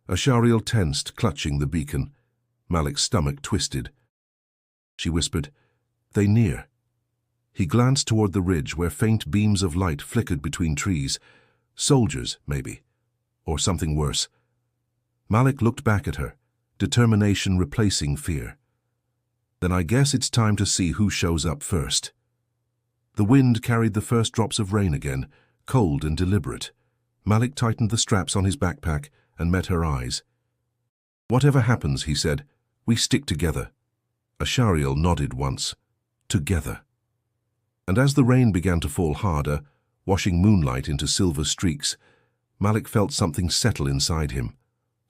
Ashariel tensed, clutching the beacon. Malik's stomach twisted. She whispered, "They near." He glanced toward the ridge where faint beams of light flickered between trees. Soldiers, maybe. Or something worse. Malik looked back at her, determination replacing fear. "Then I guess it's time to see who shows up first." The wind carried the first drops of rain again, cold and deliberate. Malik tightened the straps on his backpack and met her eyes. "Whatever happens," he said, "we stick together." Ashariel nodded once. Together. And as the rain began to fall harder, washing moonlight into silver streaks, Malik felt something settle inside him.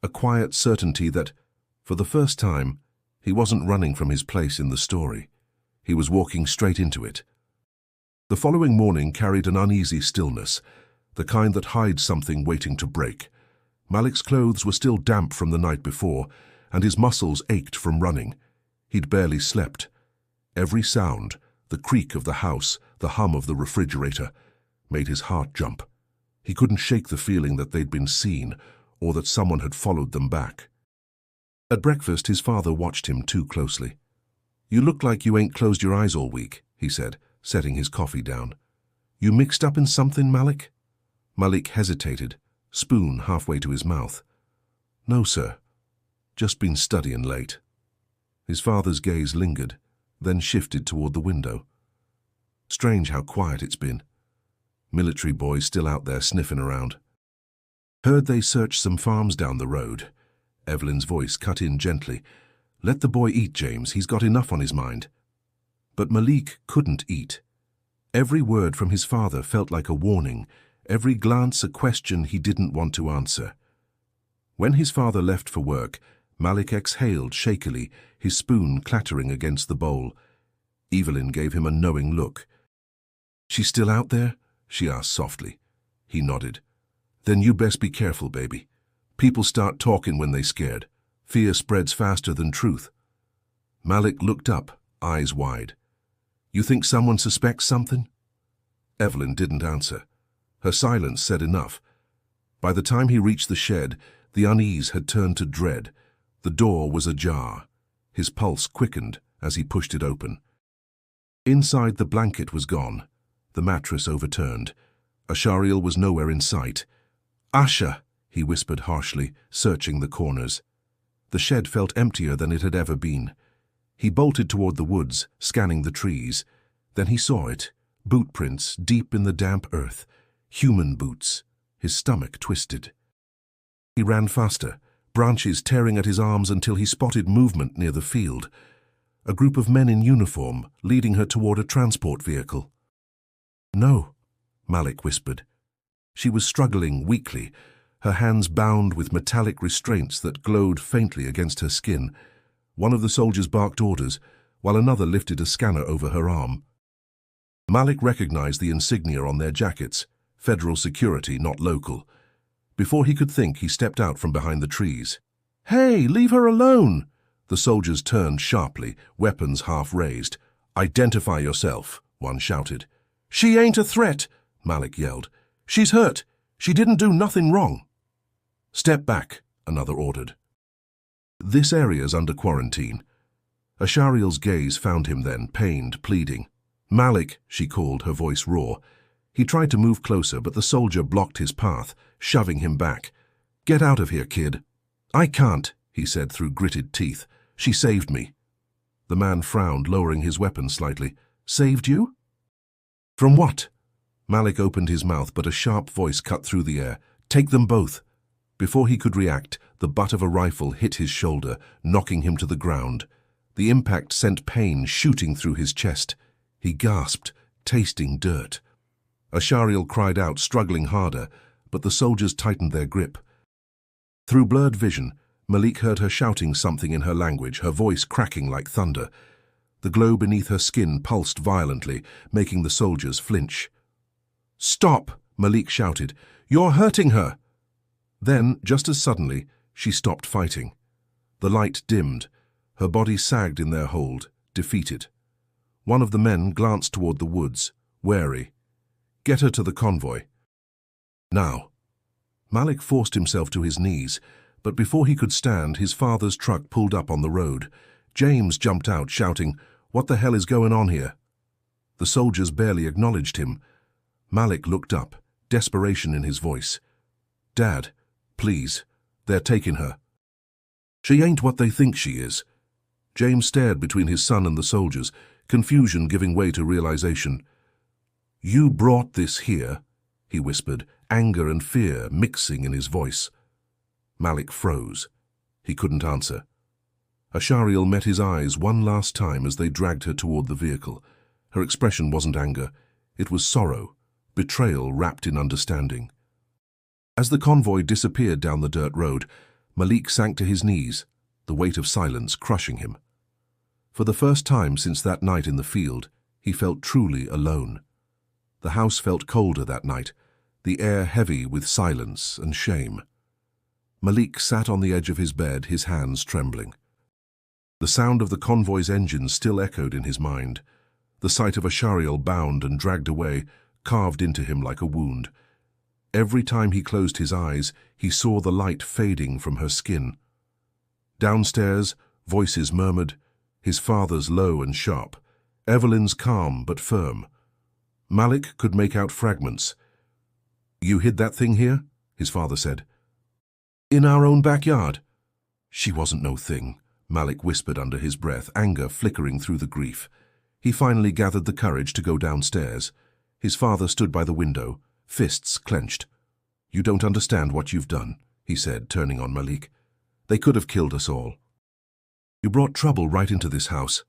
A quiet certainty that, for the first time, he wasn't running from his place in the story. He was walking straight into it. The following morning carried an uneasy stillness, the kind that hides something waiting to break. Malik's clothes were still damp from the night before, and his muscles ached from running. He'd barely slept. Every sound, the creak of the house, the hum of the refrigerator, made his heart jump. He couldn't shake the feeling that they'd been seen, or that someone had followed them back. At breakfast, his father watched him too closely. "You look like you ain't closed your eyes all week," he said, setting his coffee down. "You mixed up in something, Malik?" Malik hesitated, spoon halfway to his mouth. "No, sir. Just been studying late." His father's gaze lingered, then shifted toward the window. "Strange how quiet it's been. Military boys still out there sniffing around." "Heard they searched some farms down the road." Evelyn's voice cut in gently. "Let the boy eat, James. He's got enough on his mind." But Malik couldn't eat. Every word from his father felt like a warning, every glance a question he didn't want to answer. When his father left for work, Malik exhaled shakily, his spoon clattering against the bowl. Evelyn gave him a knowing look. "She's still out there?" she asked softly. He nodded. "Then you best be careful, baby. People start talking when they scared. Fear spreads faster than truth." Malik looked up, eyes wide. "You think someone suspects something?" Evelyn didn't answer. Her silence said enough. By the time he reached the shed, the unease had turned to dread. The door was ajar. His pulse quickened as he pushed it open. Inside, the blanket was gone, the mattress overturned. Ashariel was nowhere in sight. "Asha!" he whispered harshly, searching the corners. The shed felt emptier than it had ever been. He bolted toward the woods, scanning the trees. Then he saw it, boot prints deep in the damp earth, human boots. His stomach twisted. He ran faster, branches tearing at his arms until he spotted movement near the field. A group of men in uniform leading her toward a transport vehicle. "No," Malik whispered. She was struggling weakly, her hands bound with metallic restraints that glowed faintly against her skin. One of the soldiers barked orders, while another lifted a scanner over her arm. Malik recognized the insignia on their jackets, federal security, not local. Before he could think, he stepped out from behind the trees. "Hey, leave her alone!" The soldiers turned sharply, weapons half raised. "Identify yourself," one shouted. "She ain't a threat," Malik yelled. "She's hurt. She didn't do nothing wrong." "Step back," another ordered. "This area's under quarantine." Ashariel's gaze found him then, pained, pleading. "Malik," she called, her voice raw. He tried to move closer, but the soldier blocked his path, shoving him back. "Get out of here, kid." "I can't," he said through gritted teeth. "She saved me." The man frowned, lowering his weapon slightly. "Saved you?" "From what?" Malik opened his mouth, but a sharp voice cut through the air. "Take them both." Before he could react, the butt of a rifle hit his shoulder, knocking him to the ground. The impact sent pain shooting through his chest. He gasped, tasting dirt. Ashariel cried out, struggling harder, but the soldiers tightened their grip. Through blurred vision, Malik heard her shouting something in her language, her voice cracking like thunder. The glow beneath her skin pulsed violently, making the soldiers flinch. "Stop!" Malik shouted. "You're hurting her!" Then, just as suddenly, she stopped fighting. The light dimmed. Her body sagged in their hold, defeated. One of the men glanced toward the woods, wary. "Get her to the convoy." "Now." Malik forced himself to his knees, but before he could stand, his father's truck pulled up on the road. James jumped out, shouting, "What the hell is going on here?" The soldiers barely acknowledged him. Malik looked up, desperation in his voice. "Dad, please, they're taking her." "She ain't what they think she is." James stared between his son and the soldiers, confusion giving way to realization. "You brought this here," he whispered, anger and fear mixing in his voice. Malik froze. He couldn't answer. Ashariel met his eyes one last time as they dragged her toward the vehicle. Her expression wasn't anger. It was sorrow, betrayal wrapped in understanding. As the convoy disappeared down the dirt road, Malik sank to his knees, the weight of silence crushing him. For the first time since that night in the field, he felt truly alone. The house felt colder that night, the air heavy with silence and shame. Malik sat on the edge of his bed, his hands trembling. The sound of the convoy's engines still echoed in his mind. The sight of Ashariel bound and dragged away carved into him like a wound. Every time he closed his eyes, he saw the light fading from her skin. Downstairs, voices murmured, his father's low and sharp, Evelyn's calm but firm. Malik could make out fragments. "You hid that thing here?" his father said. "In our own backyard." "She wasn't no thing," Malik whispered under his breath, anger flickering through the grief. He finally gathered the courage to go downstairs. His father stood by the window, fists clenched. "You don't understand what you've done," he said, turning on Malik. "They could have killed us all. You brought trouble right into this house."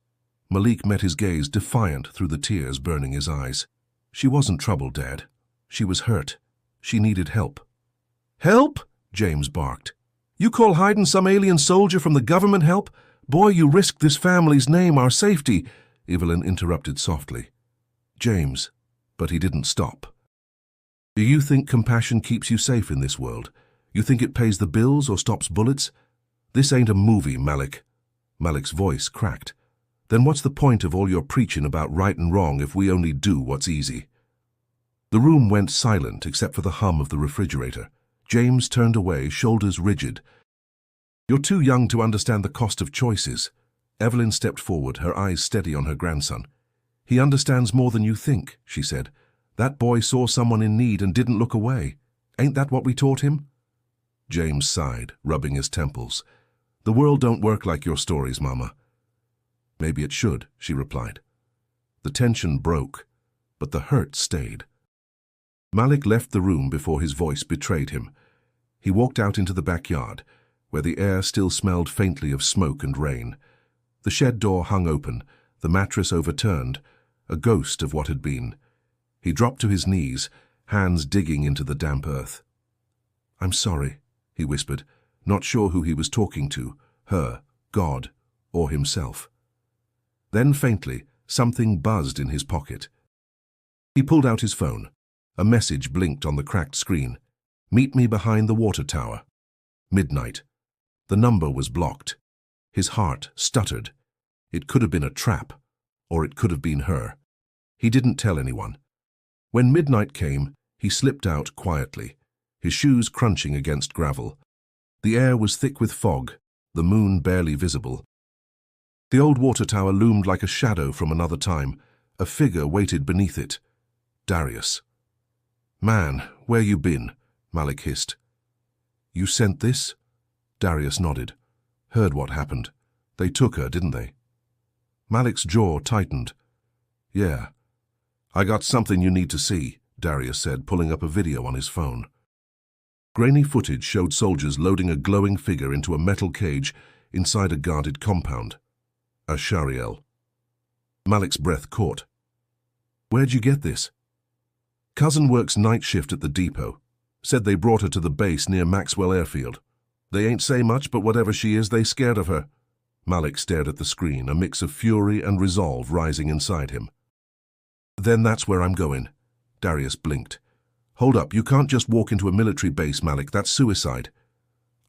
Malik met his gaze, defiant through the tears burning his eyes. "She wasn't trouble, Dad. She was hurt. She needed help." "Help?" James barked. "You call hiding some alien soldier from the government help? Boy, you risked this family's name, our safety," Evelyn interrupted softly. "James," but he didn't stop. "Do you think compassion keeps you safe in this world? You think it pays the bills or stops bullets? This ain't a movie, Malik." Malik's voice cracked. "Then what's the point of all your preaching about right and wrong if we only do what's easy?" The room went silent except for the hum of the refrigerator. James turned away, shoulders rigid. "You're too young to understand the cost of choices." Evelyn stepped forward, her eyes steady on her grandson. "He understands more than you think," she said. "That boy saw someone in need and didn't look away. Ain't that what we taught him?" James sighed, rubbing his temples. "The world don't work like your stories, Mama." "Maybe it should," she replied. The tension broke, but the hurt stayed. Malik left the room before his voice betrayed him. He walked out into the backyard, where the air still smelled faintly of smoke and rain. The shed door hung open, the mattress overturned, a ghost of what had been. He dropped to his knees, hands digging into the damp earth. "I'm sorry," he whispered, not sure who he was talking to, her, God, or himself. Then faintly, something buzzed in his pocket. He pulled out his phone. A message blinked on the cracked screen. "Meet me behind the water tower." Midnight. The number was blocked. His heart stuttered. It could have been a trap, or it could have been her. He didn't tell anyone. When midnight came, he slipped out quietly, his shoes crunching against gravel. The air was thick with fog, the moon barely visible. The old water tower loomed like a shadow from another time. A figure waited beneath it. Darius. "Man, where you been?" Malik hissed. "You sent this?" Darius nodded. "Heard what happened. They took her, didn't they?" Malik's jaw tightened. "Yeah. I got something you need to see," Darius said, pulling up a video on his phone. Grainy footage showed soldiers loading a glowing figure into a metal cage inside a guarded compound. A Shariel. Malik's breath caught. "Where'd you get this?" "Cousin works night shift at the depot. Said they brought her to the base near Maxwell Airfield. They ain't say much, but whatever she is, they scared of her." Malik stared at the screen, a mix of fury and resolve rising inside him. "Then that's where I'm going." Darius blinked. "Hold up, you can't just walk into a military base, Malik. That's suicide."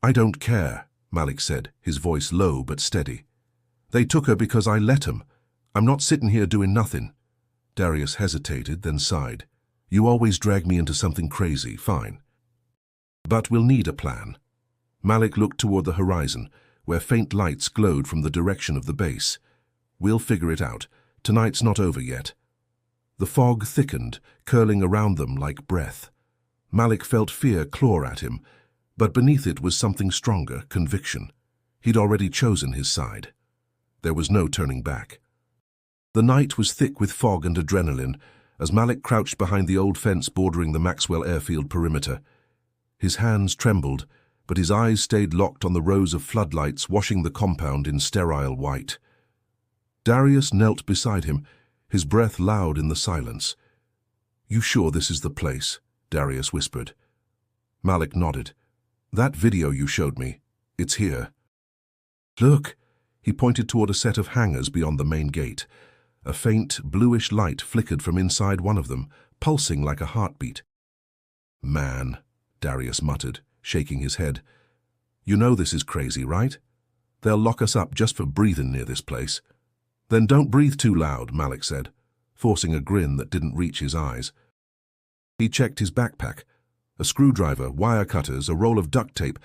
"I don't care," Malik said, his voice low but steady. "They took her because I let 'em. I'm not sitting here doing nothing." Darius hesitated, then sighed. "You always drag me into something crazy, fine. But we'll need a plan." Malik looked toward the horizon, where faint lights glowed from the direction of the base. "We'll figure it out. Tonight's not over yet." The fog thickened, curling around them like breath. Malik felt fear claw at him, but beneath it was something stronger, conviction. He'd already chosen his side. There was no turning back. The night was thick with fog and adrenaline as Malik crouched behind the old fence bordering the Maxwell Airfield perimeter. His hands trembled, but his eyes stayed locked on the rows of floodlights washing the compound in sterile white. Darius knelt beside him, his breath loud in the silence. "You sure this is the place?" Darius whispered. Malik nodded. "That video you showed me, it's here." "Look!" He pointed toward a set of hangars beyond the main gate. A faint, bluish light flickered from inside one of them, pulsing like a heartbeat. "Man," Darius muttered, shaking his head. "You know this is crazy, right? They'll lock us up just for breathing near this place." "Then don't breathe too loud," Malik said, forcing a grin that didn't reach his eyes. He checked his backpack. A screwdriver, wire cutters, a roll of duct tape,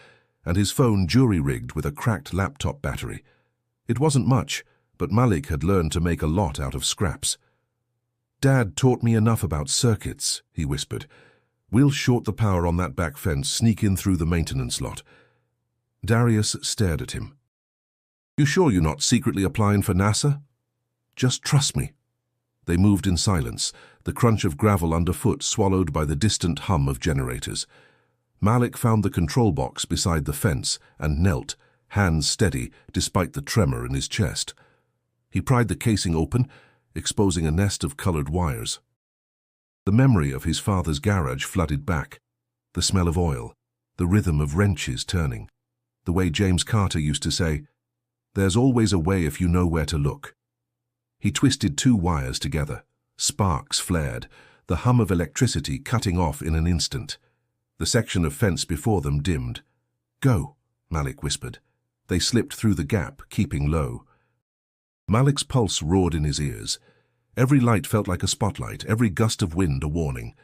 and his phone jury-rigged with a cracked laptop battery. It wasn't much, but Malik had learned to make a lot out of scraps. "Dad taught me enough about circuits," he whispered. "We'll short the power on that back fence, sneak in through the maintenance lot." Darius stared at him. "You sure you're not secretly applying for NASA?" "Just trust me." They moved in silence, the crunch of gravel underfoot swallowed by the distant hum of generators. Malik found the control box beside the fence and knelt, hands steady despite the tremor in his chest. He pried the casing open, exposing a nest of colored wires. The memory of his father's garage flooded back. The smell of oil, the rhythm of wrenches turning. The way James Carter used to say, "There's always a way if you know where to look." He twisted two wires together. Sparks flared, the hum of electricity cutting off in an instant. The section of fence before them dimmed. "Go," Malik whispered. They slipped through the gap, keeping low. Malik's pulse roared in his ears. Every light felt like a spotlight, every gust of wind a warning.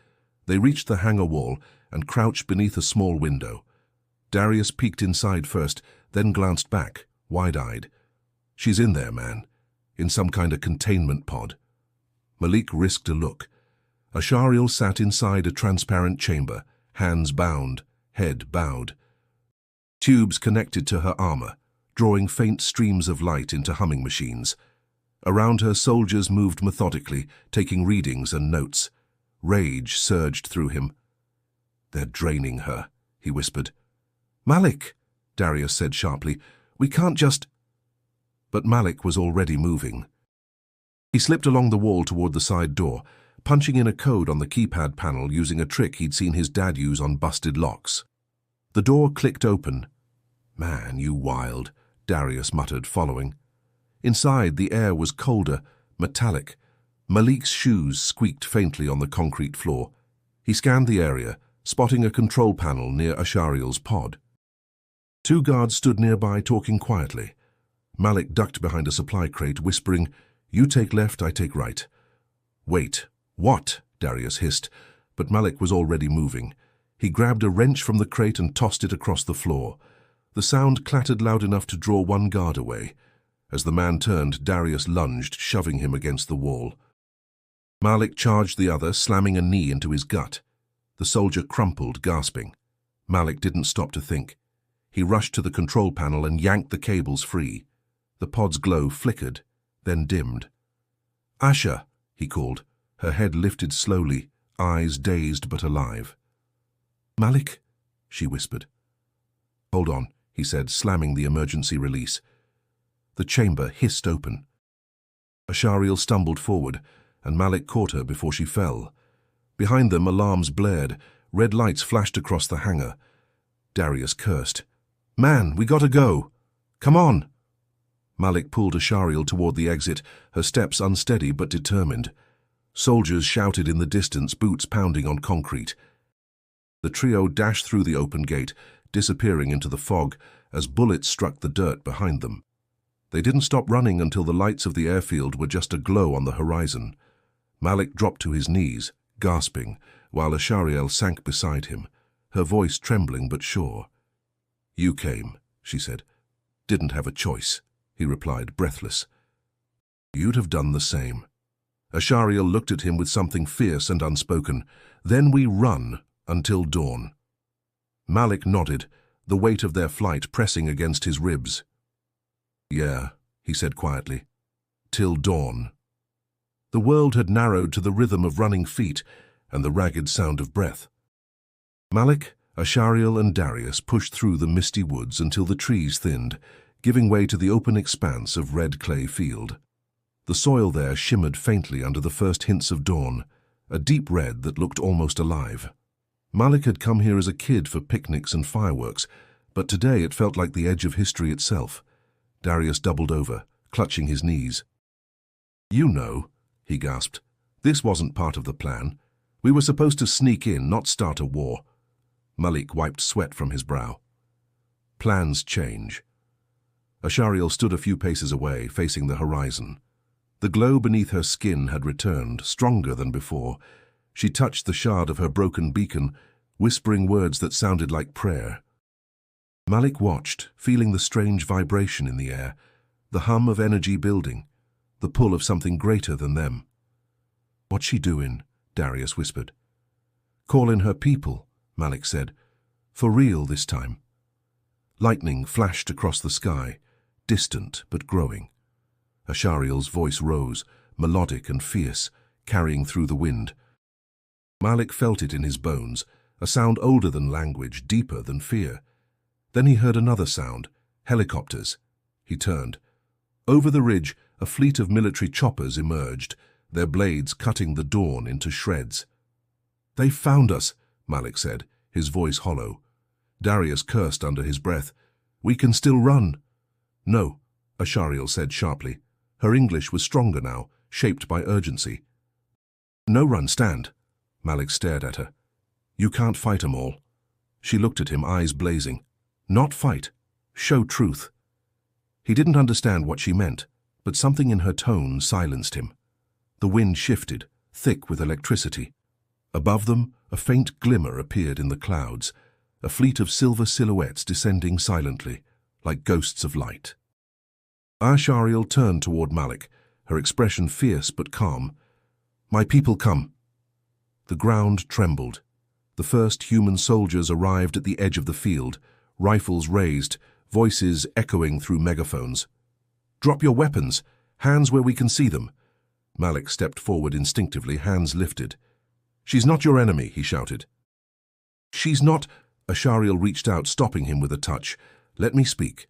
They reached the hangar wall and crouched beneath a small window. Darius peeked inside first, then glanced back, wide-eyed. "She's in there, man. In some kind of containment pod." Malik risked a look. Ashariel sat inside a transparent chamber, hands bound, head bowed. Tubes connected to her armor, drawing faint streams of light into humming machines. Around her, soldiers moved methodically, taking readings and notes. Rage surged through him. "They're draining her," he whispered. "Malik," Darius said sharply, "we can't just—" But Malik was already moving. He slipped along the wall toward the side door, punching in a code on the keypad panel using a trick he'd seen his dad use on busted locks. The door clicked open. "Man, you wild," Darius muttered, following. Inside, the air was colder, metallic. Malik's shoes squeaked faintly on the concrete floor. He scanned the area, spotting a control panel near Ashariel's pod. Two guards stood nearby, talking quietly. Malik ducked behind a supply crate, whispering, "You take left, I take right." "Wait, what?" Darius hissed, but Malik was already moving. He grabbed a wrench from the crate and tossed it across the floor. The sound clattered loud enough to draw one guard away. As the man turned, Darius lunged, shoving him against the wall. Malik charged the other, slamming a knee into his gut. The soldier crumpled, gasping. Malik didn't stop to think. He rushed to the control panel and yanked the cables free. The pod's glow flickered, then dimmed. "Asha," he called, her head lifted slowly, eyes dazed but alive. "Malik?" she whispered. "Hold on," he said, slamming the emergency release. The chamber hissed open. Ashariel stumbled forward, and Malik caught her before she fell. Behind them, alarms blared. Red lights flashed across the hangar. Darius cursed. "Man, we gotta go! Come on!" Malik pulled Ashariel toward the exit, her steps unsteady but determined. Soldiers shouted in the distance, boots pounding on concrete. The trio dashed through the open gate, disappearing into the fog as bullets struck the dirt behind them. They didn't stop running until the lights of the airfield were just aglow on the horizon. Malik dropped to his knees, gasping, while Ashariel sank beside him, her voice trembling but sure. "You came," she said. "Didn't have a choice," he replied, breathless. "You'd have done the same." Ashariel looked at him with something fierce and unspoken. "Then we run until dawn." Malik nodded, the weight of their flight pressing against his ribs. "Yeah," he said quietly. "Till dawn." The world had narrowed to the rhythm of running feet and the ragged sound of breath. Malik, Ashariel, and Darius pushed through the misty woods until the trees thinned, giving way to the open expanse of red clay field. The soil there shimmered faintly under the first hints of dawn, a deep red that looked almost alive. Malik had come here as a kid for picnics and fireworks, but today it felt like the edge of history itself. Darius doubled over, clutching his knees. "You know," he gasped, "this wasn't part of the plan. We were supposed to sneak in, not start a war." Malik wiped sweat from his brow. "Plans change." Ashariel stood a few paces away, facing the horizon. The glow beneath her skin had returned, stronger than before. She touched the shard of her broken beacon, whispering words that sounded like prayer. Malik watched, feeling the strange vibration in the air, the hum of energy building, the pull of something greater than them. "What's she doing?" Darius whispered. "Call in her people," Malik said. "For real this time." Lightning flashed across the sky, distant but growing. Ashariel's voice rose, melodic and fierce, carrying through the wind. Malik felt it in his bones, a sound older than language, deeper than fear. Then he heard another sound, helicopters. He turned. Over the ridge, a fleet of military choppers emerged, their blades cutting the dawn into shreds. "They found us," Malik said, his voice hollow. Darius cursed under his breath. "We can still run." "No," Ashariel said sharply. Her English was stronger now, shaped by urgency. "No run, stand." Malik stared at her. "You can't fight 'em all." She looked at him, eyes blazing. "Not fight. Show truth." He didn't understand what she meant, but something in her tone silenced him. The wind shifted, thick with electricity. Above them, a faint glimmer appeared in the clouds, a fleet of silver silhouettes descending silently, like ghosts of light. Ashariel turned toward Malik, her expression fierce but calm. "My people come." The ground trembled. The first human soldiers arrived at the edge of the field, rifles raised, voices echoing through megaphones. "Drop your weapons! Hands where we can see them!" Malik stepped forward instinctively, hands lifted. "She's not your enemy," he shouted. "She's not—" Ashariel reached out, stopping him with a touch. "Let me speak."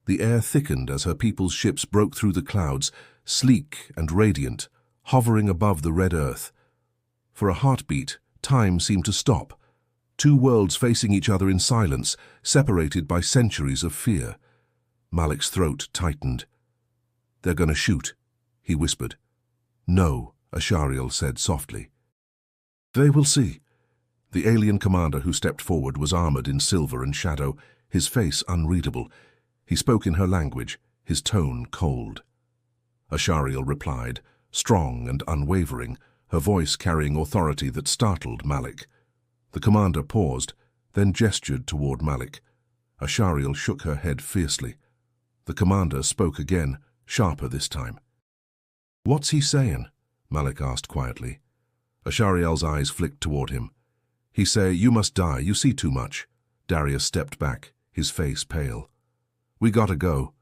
The air thickened as her people's ships broke through the clouds, sleek and radiant, hovering above the red earth. For a heartbeat, time seemed to stop. Two worlds facing each other in silence, separated by centuries of fear. Malik's throat tightened. "They're gonna shoot," he whispered. "No," Ashariel said softly. "They will see." The alien commander who stepped forward was armored in silver and shadow, his face unreadable. He spoke in her language, his tone cold. Ashariel replied, strong and unwavering, her voice carrying authority that startled Malik. The commander paused, then gestured toward Malik. Ashariel shook her head fiercely. The commander spoke again, sharper this time. "What's he saying?" Malik asked quietly. Ashariel's eyes flicked toward him. "He say, you must die, you see too much." Darius stepped back, his face pale. "We gotta go."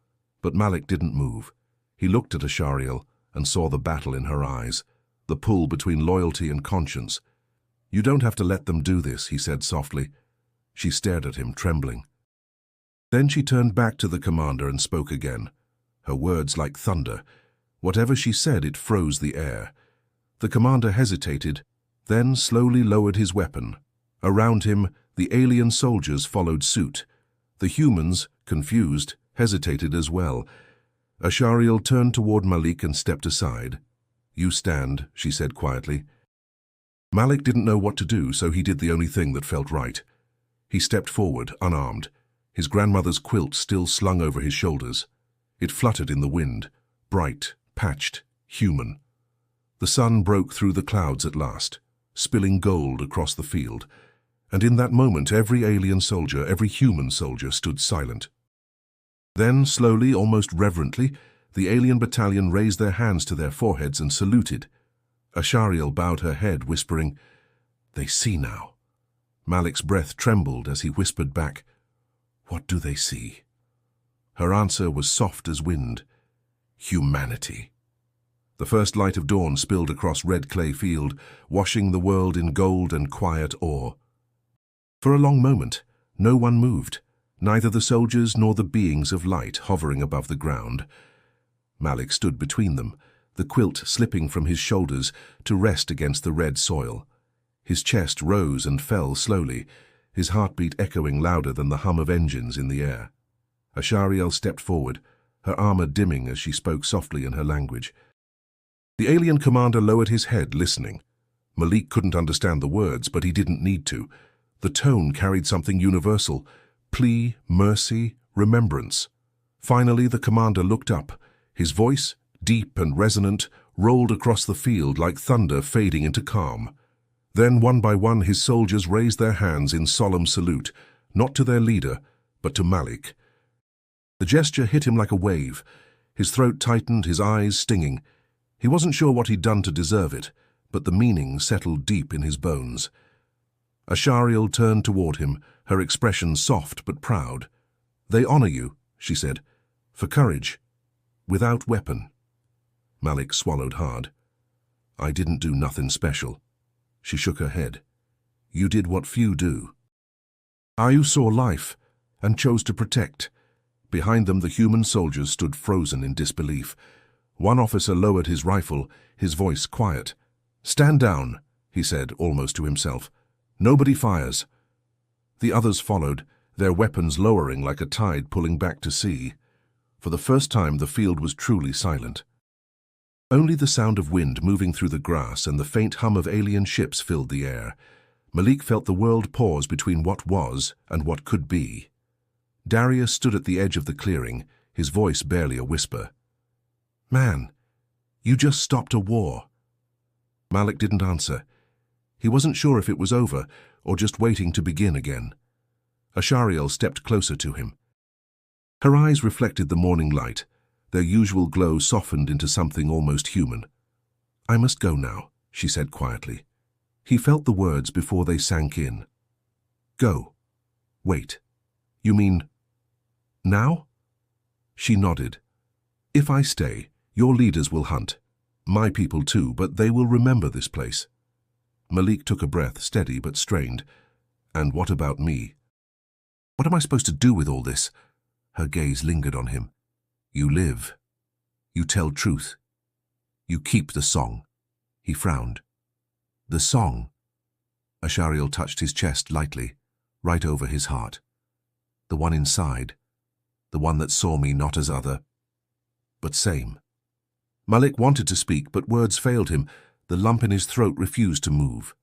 But Malik didn't move. He looked at Ashariel and saw the battle in her eyes, the pull between loyalty and conscience. "You don't have to let them do this," he said softly. She stared at him, trembling. Then she turned back to the commander and spoke again, her words like thunder. Whatever she said, it froze the air. The commander hesitated, then slowly lowered his weapon. Around him, the alien soldiers followed suit. The humans, confused, hesitated as well. Ashariel turned toward Malik and stepped aside. "You stand," she said quietly. Malik didn't know what to do, so he did the only thing that felt right. He stepped forward, unarmed, his grandmother's quilt still slung over his shoulders. It fluttered in the wind, bright, patched, human. The sun broke through the clouds at last, spilling gold across the field, and in that moment every alien soldier, every human soldier stood silent. Then, slowly, almost reverently, the alien battalion raised their hands to their foreheads and saluted. Ashariel bowed her head, whispering, "They see now." Malik's breath trembled as he whispered back, "What do they see?" Her answer was soft as wind, "Humanity." The first light of dawn spilled across red clay field, washing the world in gold and quiet awe. For a long moment, no one moved, neither the soldiers nor the beings of light hovering above the ground. Malik stood between them, the quilt slipping from his shoulders to rest against the red soil. His chest rose and fell slowly, his heartbeat echoing louder than the hum of engines in the air. Ashariel stepped forward, her armor dimming as she spoke softly in her language. The alien commander lowered his head, listening. Malik couldn't understand the words, but he didn't need to. The tone carried something universal: plea, mercy, remembrance. Finally, the commander looked up. His voice, deep and resonant, rolled across the field like thunder fading into calm. Then, one by one, his soldiers raised their hands in solemn salute, not to their leader, but to Malik. The gesture hit him like a wave. His throat tightened, his eyes stinging. He wasn't sure what he'd done to deserve it, but the meaning settled deep in his bones. Ashariel turned toward him, her expression soft but proud. "They honor you," she said, "for courage, without weapon." Malik swallowed hard. "I didn't do nothing special." She shook her head. "You did what few do. You saw life and chose to protect." Behind them, the human soldiers stood frozen in disbelief. One officer lowered his rifle, his voice quiet. "Stand down," he said, almost to himself. "Nobody fires." The others followed, their weapons lowering like a tide pulling back to sea. For the first time, the field was truly silent. Only the sound of wind moving through the grass and the faint hum of alien ships filled the air. Malik felt the world pause between what was and what could be. Darius stood at the edge of the clearing, his voice barely a whisper. "Man, you just stopped a war." Malik didn't answer. He wasn't sure if it was over or just waiting to begin again. Ashariel stepped closer to him. Her eyes reflected the morning light, their usual glow softened into something almost human. "I must go now," she said quietly. He felt the words before they sank in. "Go. Wait. You mean now?" She nodded. "If I stay, your leaders will hunt. My people too, but they will remember this place." Malik took a breath, steady but strained. "And what about me? What am I supposed to do with all this?" Her gaze lingered on him. "You live. You tell truth. You keep the song." He frowned. "The song?" Ashariel touched his chest lightly, right over his heart. "The one inside. The one that saw me not as other, but same." Malik wanted to speak, but words failed him. The lump in his throat refused to move.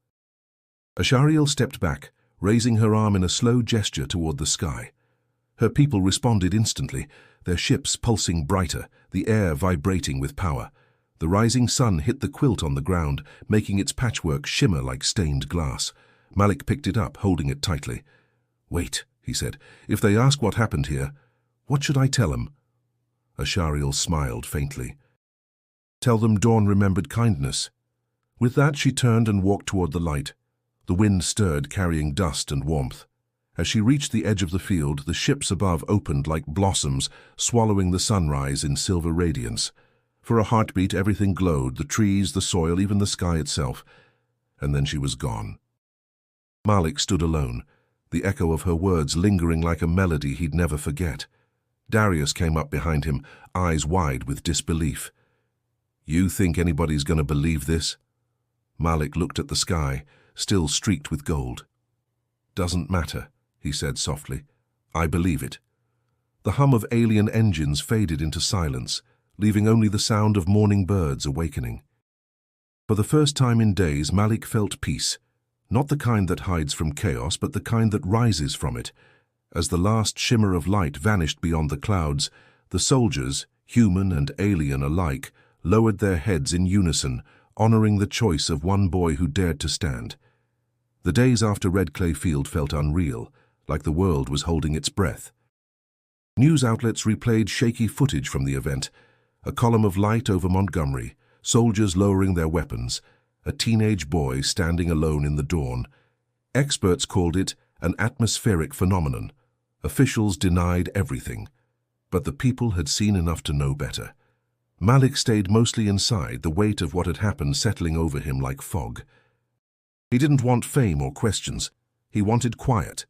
Ashariel stepped back, raising her arm in a slow gesture toward the sky. Her people responded instantly, their ships pulsing brighter, the air vibrating with power. The rising sun hit the quilt on the ground, making its patchwork shimmer like stained glass. Malik picked it up, holding it tightly. "Wait," he said. "If they ask what happened here, what should I tell them?" Ashariel smiled faintly. "Tell them Dawn remembered kindness." With that, she turned and walked toward the light. The wind stirred, carrying dust and warmth. As she reached the edge of the field, the ships above opened like blossoms, swallowing the sunrise in silver radiance. For a heartbeat, everything glowed, the trees, the soil, even the sky itself. And then she was gone. Malik stood alone, the echo of her words lingering like a melody he'd never forget. Darius came up behind him, eyes wide with disbelief. "You think anybody's going to believe this?" Malik looked at the sky, still streaked with gold. "Doesn't matter," he said softly. "I believe it." The hum of alien engines faded into silence, leaving only the sound of morning birds awakening. For the first time in days, Malik felt peace, not the kind that hides from chaos, but the kind that rises from it. As the last shimmer of light vanished beyond the clouds, the soldiers, human and alien alike, lowered their heads in unison, honoring the choice of one boy who dared to stand. The days after Red Clay Field felt unreal, like the world was holding its breath. News outlets replayed shaky footage from the event, a column of light over Montgomery, soldiers lowering their weapons, a teenage boy standing alone in the dawn. Experts called it an atmospheric phenomenon. Officials denied everything. But the people had seen enough to know better. Malik stayed mostly inside, the weight of what had happened settling over him like fog. He didn't want fame or questions. He wanted quiet.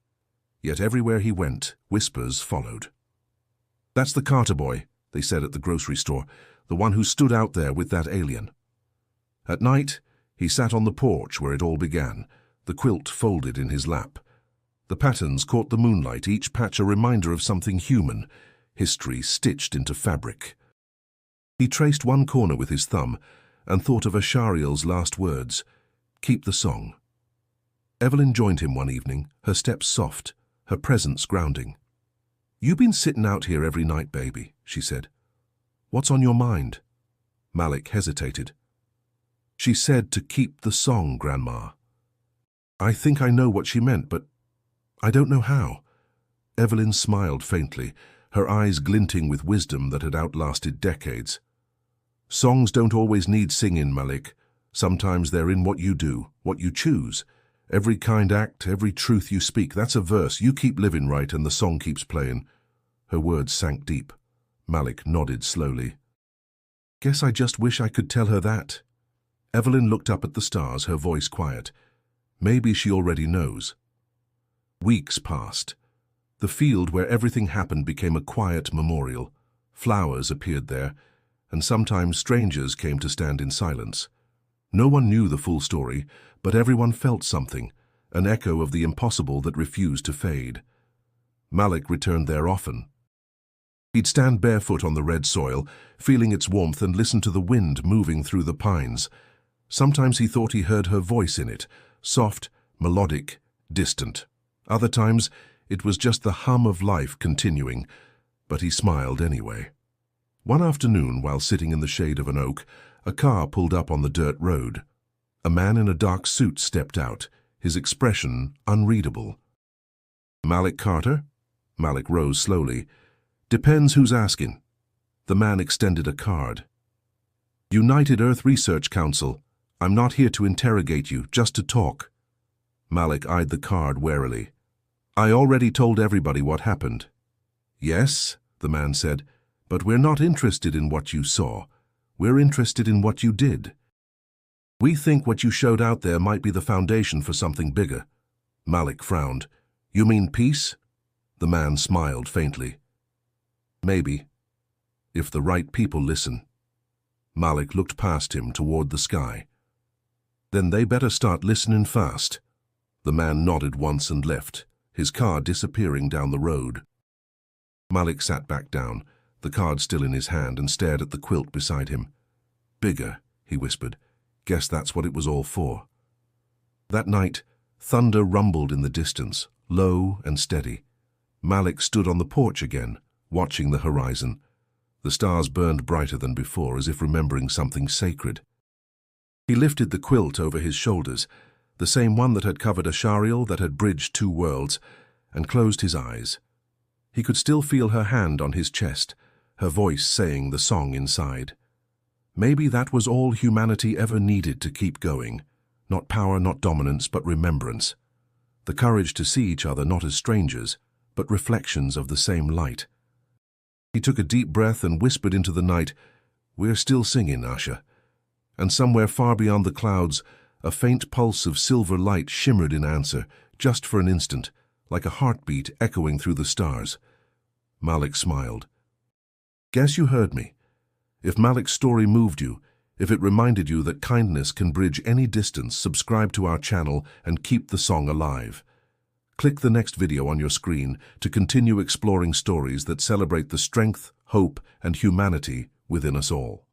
Yet everywhere he went, whispers followed. "That's the Carter boy," they said at the grocery store, "the one who stood out there with that alien." At night, he sat on the porch where it all began, the quilt folded in his lap. The patterns caught the moonlight, each patch a reminder of something human, history stitched into fabric. He traced one corner with his thumb and thought of Ashariel's last words, "Keep the song." Evelyn joined him one evening, her steps soft, her presence grounding. "You been sitting out here every night, baby," she said. "What's on your mind?" Malik hesitated. "She said to keep the song, Grandma." "I think I know what she meant, but I don't know how." Evelyn smiled faintly, her eyes glinting with wisdom that had outlasted decades. "Songs don't always need singing, Malik. Sometimes they're in what you do, what you choose. Every kind act, every truth you speak, that's a verse. You keep living right and the song keeps playing." Her words sank deep. Malik nodded slowly. "Guess I just wish I could tell her that." Evelyn looked up at the stars, her voice quiet. "Maybe she already knows." Weeks passed. The field where everything happened became a quiet memorial. Flowers appeared there, and sometimes strangers came to stand in silence. No one knew the full story, but everyone felt something, an echo of the impossible that refused to fade. Malik returned there often. He'd stand barefoot on the red soil, feeling its warmth, and listen to the wind moving through the pines. Sometimes he thought he heard her voice in it, soft, melodic, distant. Other times, it was just the hum of life continuing, but he smiled anyway. One afternoon, while sitting in the shade of an oak, a car pulled up on the dirt road. A man in a dark suit stepped out, his expression unreadable. "Malik Carter?" Malik rose slowly. "Depends who's asking." The man extended a card. "United Earth Research Council. I'm not here to interrogate you, just to talk." Malik eyed the card warily. "I already told everybody what happened." "Yes," the man said, "but we're not interested in what you saw. We're interested in what you did. We think what you showed out there might be the foundation for something bigger." Malik frowned. "You mean peace?" The man smiled faintly. "Maybe, if the right people listen." Malik looked past him toward the sky. "Then they better start listening fast." The man nodded once and left, his car disappearing down the road. Malik sat back down, the card still in his hand, and stared at the quilt beside him. "Bigger," he whispered. "Guess that's what it was all for." That night, thunder rumbled in the distance, low and steady. Malik stood on the porch again, watching the horizon. The stars burned brighter than before, as if remembering something sacred. He lifted the quilt over his shoulders, the same one that had covered Ashariel, that had bridged two worlds, and closed his eyes. He could still feel her hand on his chest, her voice saying the song inside. Maybe that was all humanity ever needed to keep going. Not power, not dominance, but remembrance. The courage to see each other not as strangers, but reflections of the same light. He took a deep breath and whispered into the night, "We're still singing, Asha." And somewhere far beyond the clouds, a faint pulse of silver light shimmered in answer, just for an instant, like a heartbeat echoing through the stars. Malik smiled. "Guess you heard me. If Malik's story moved you, if it reminded you that kindness can bridge any distance, subscribe to our channel and keep the song alive. Click the next video on your screen to continue exploring stories that celebrate the strength, hope, and humanity within us all."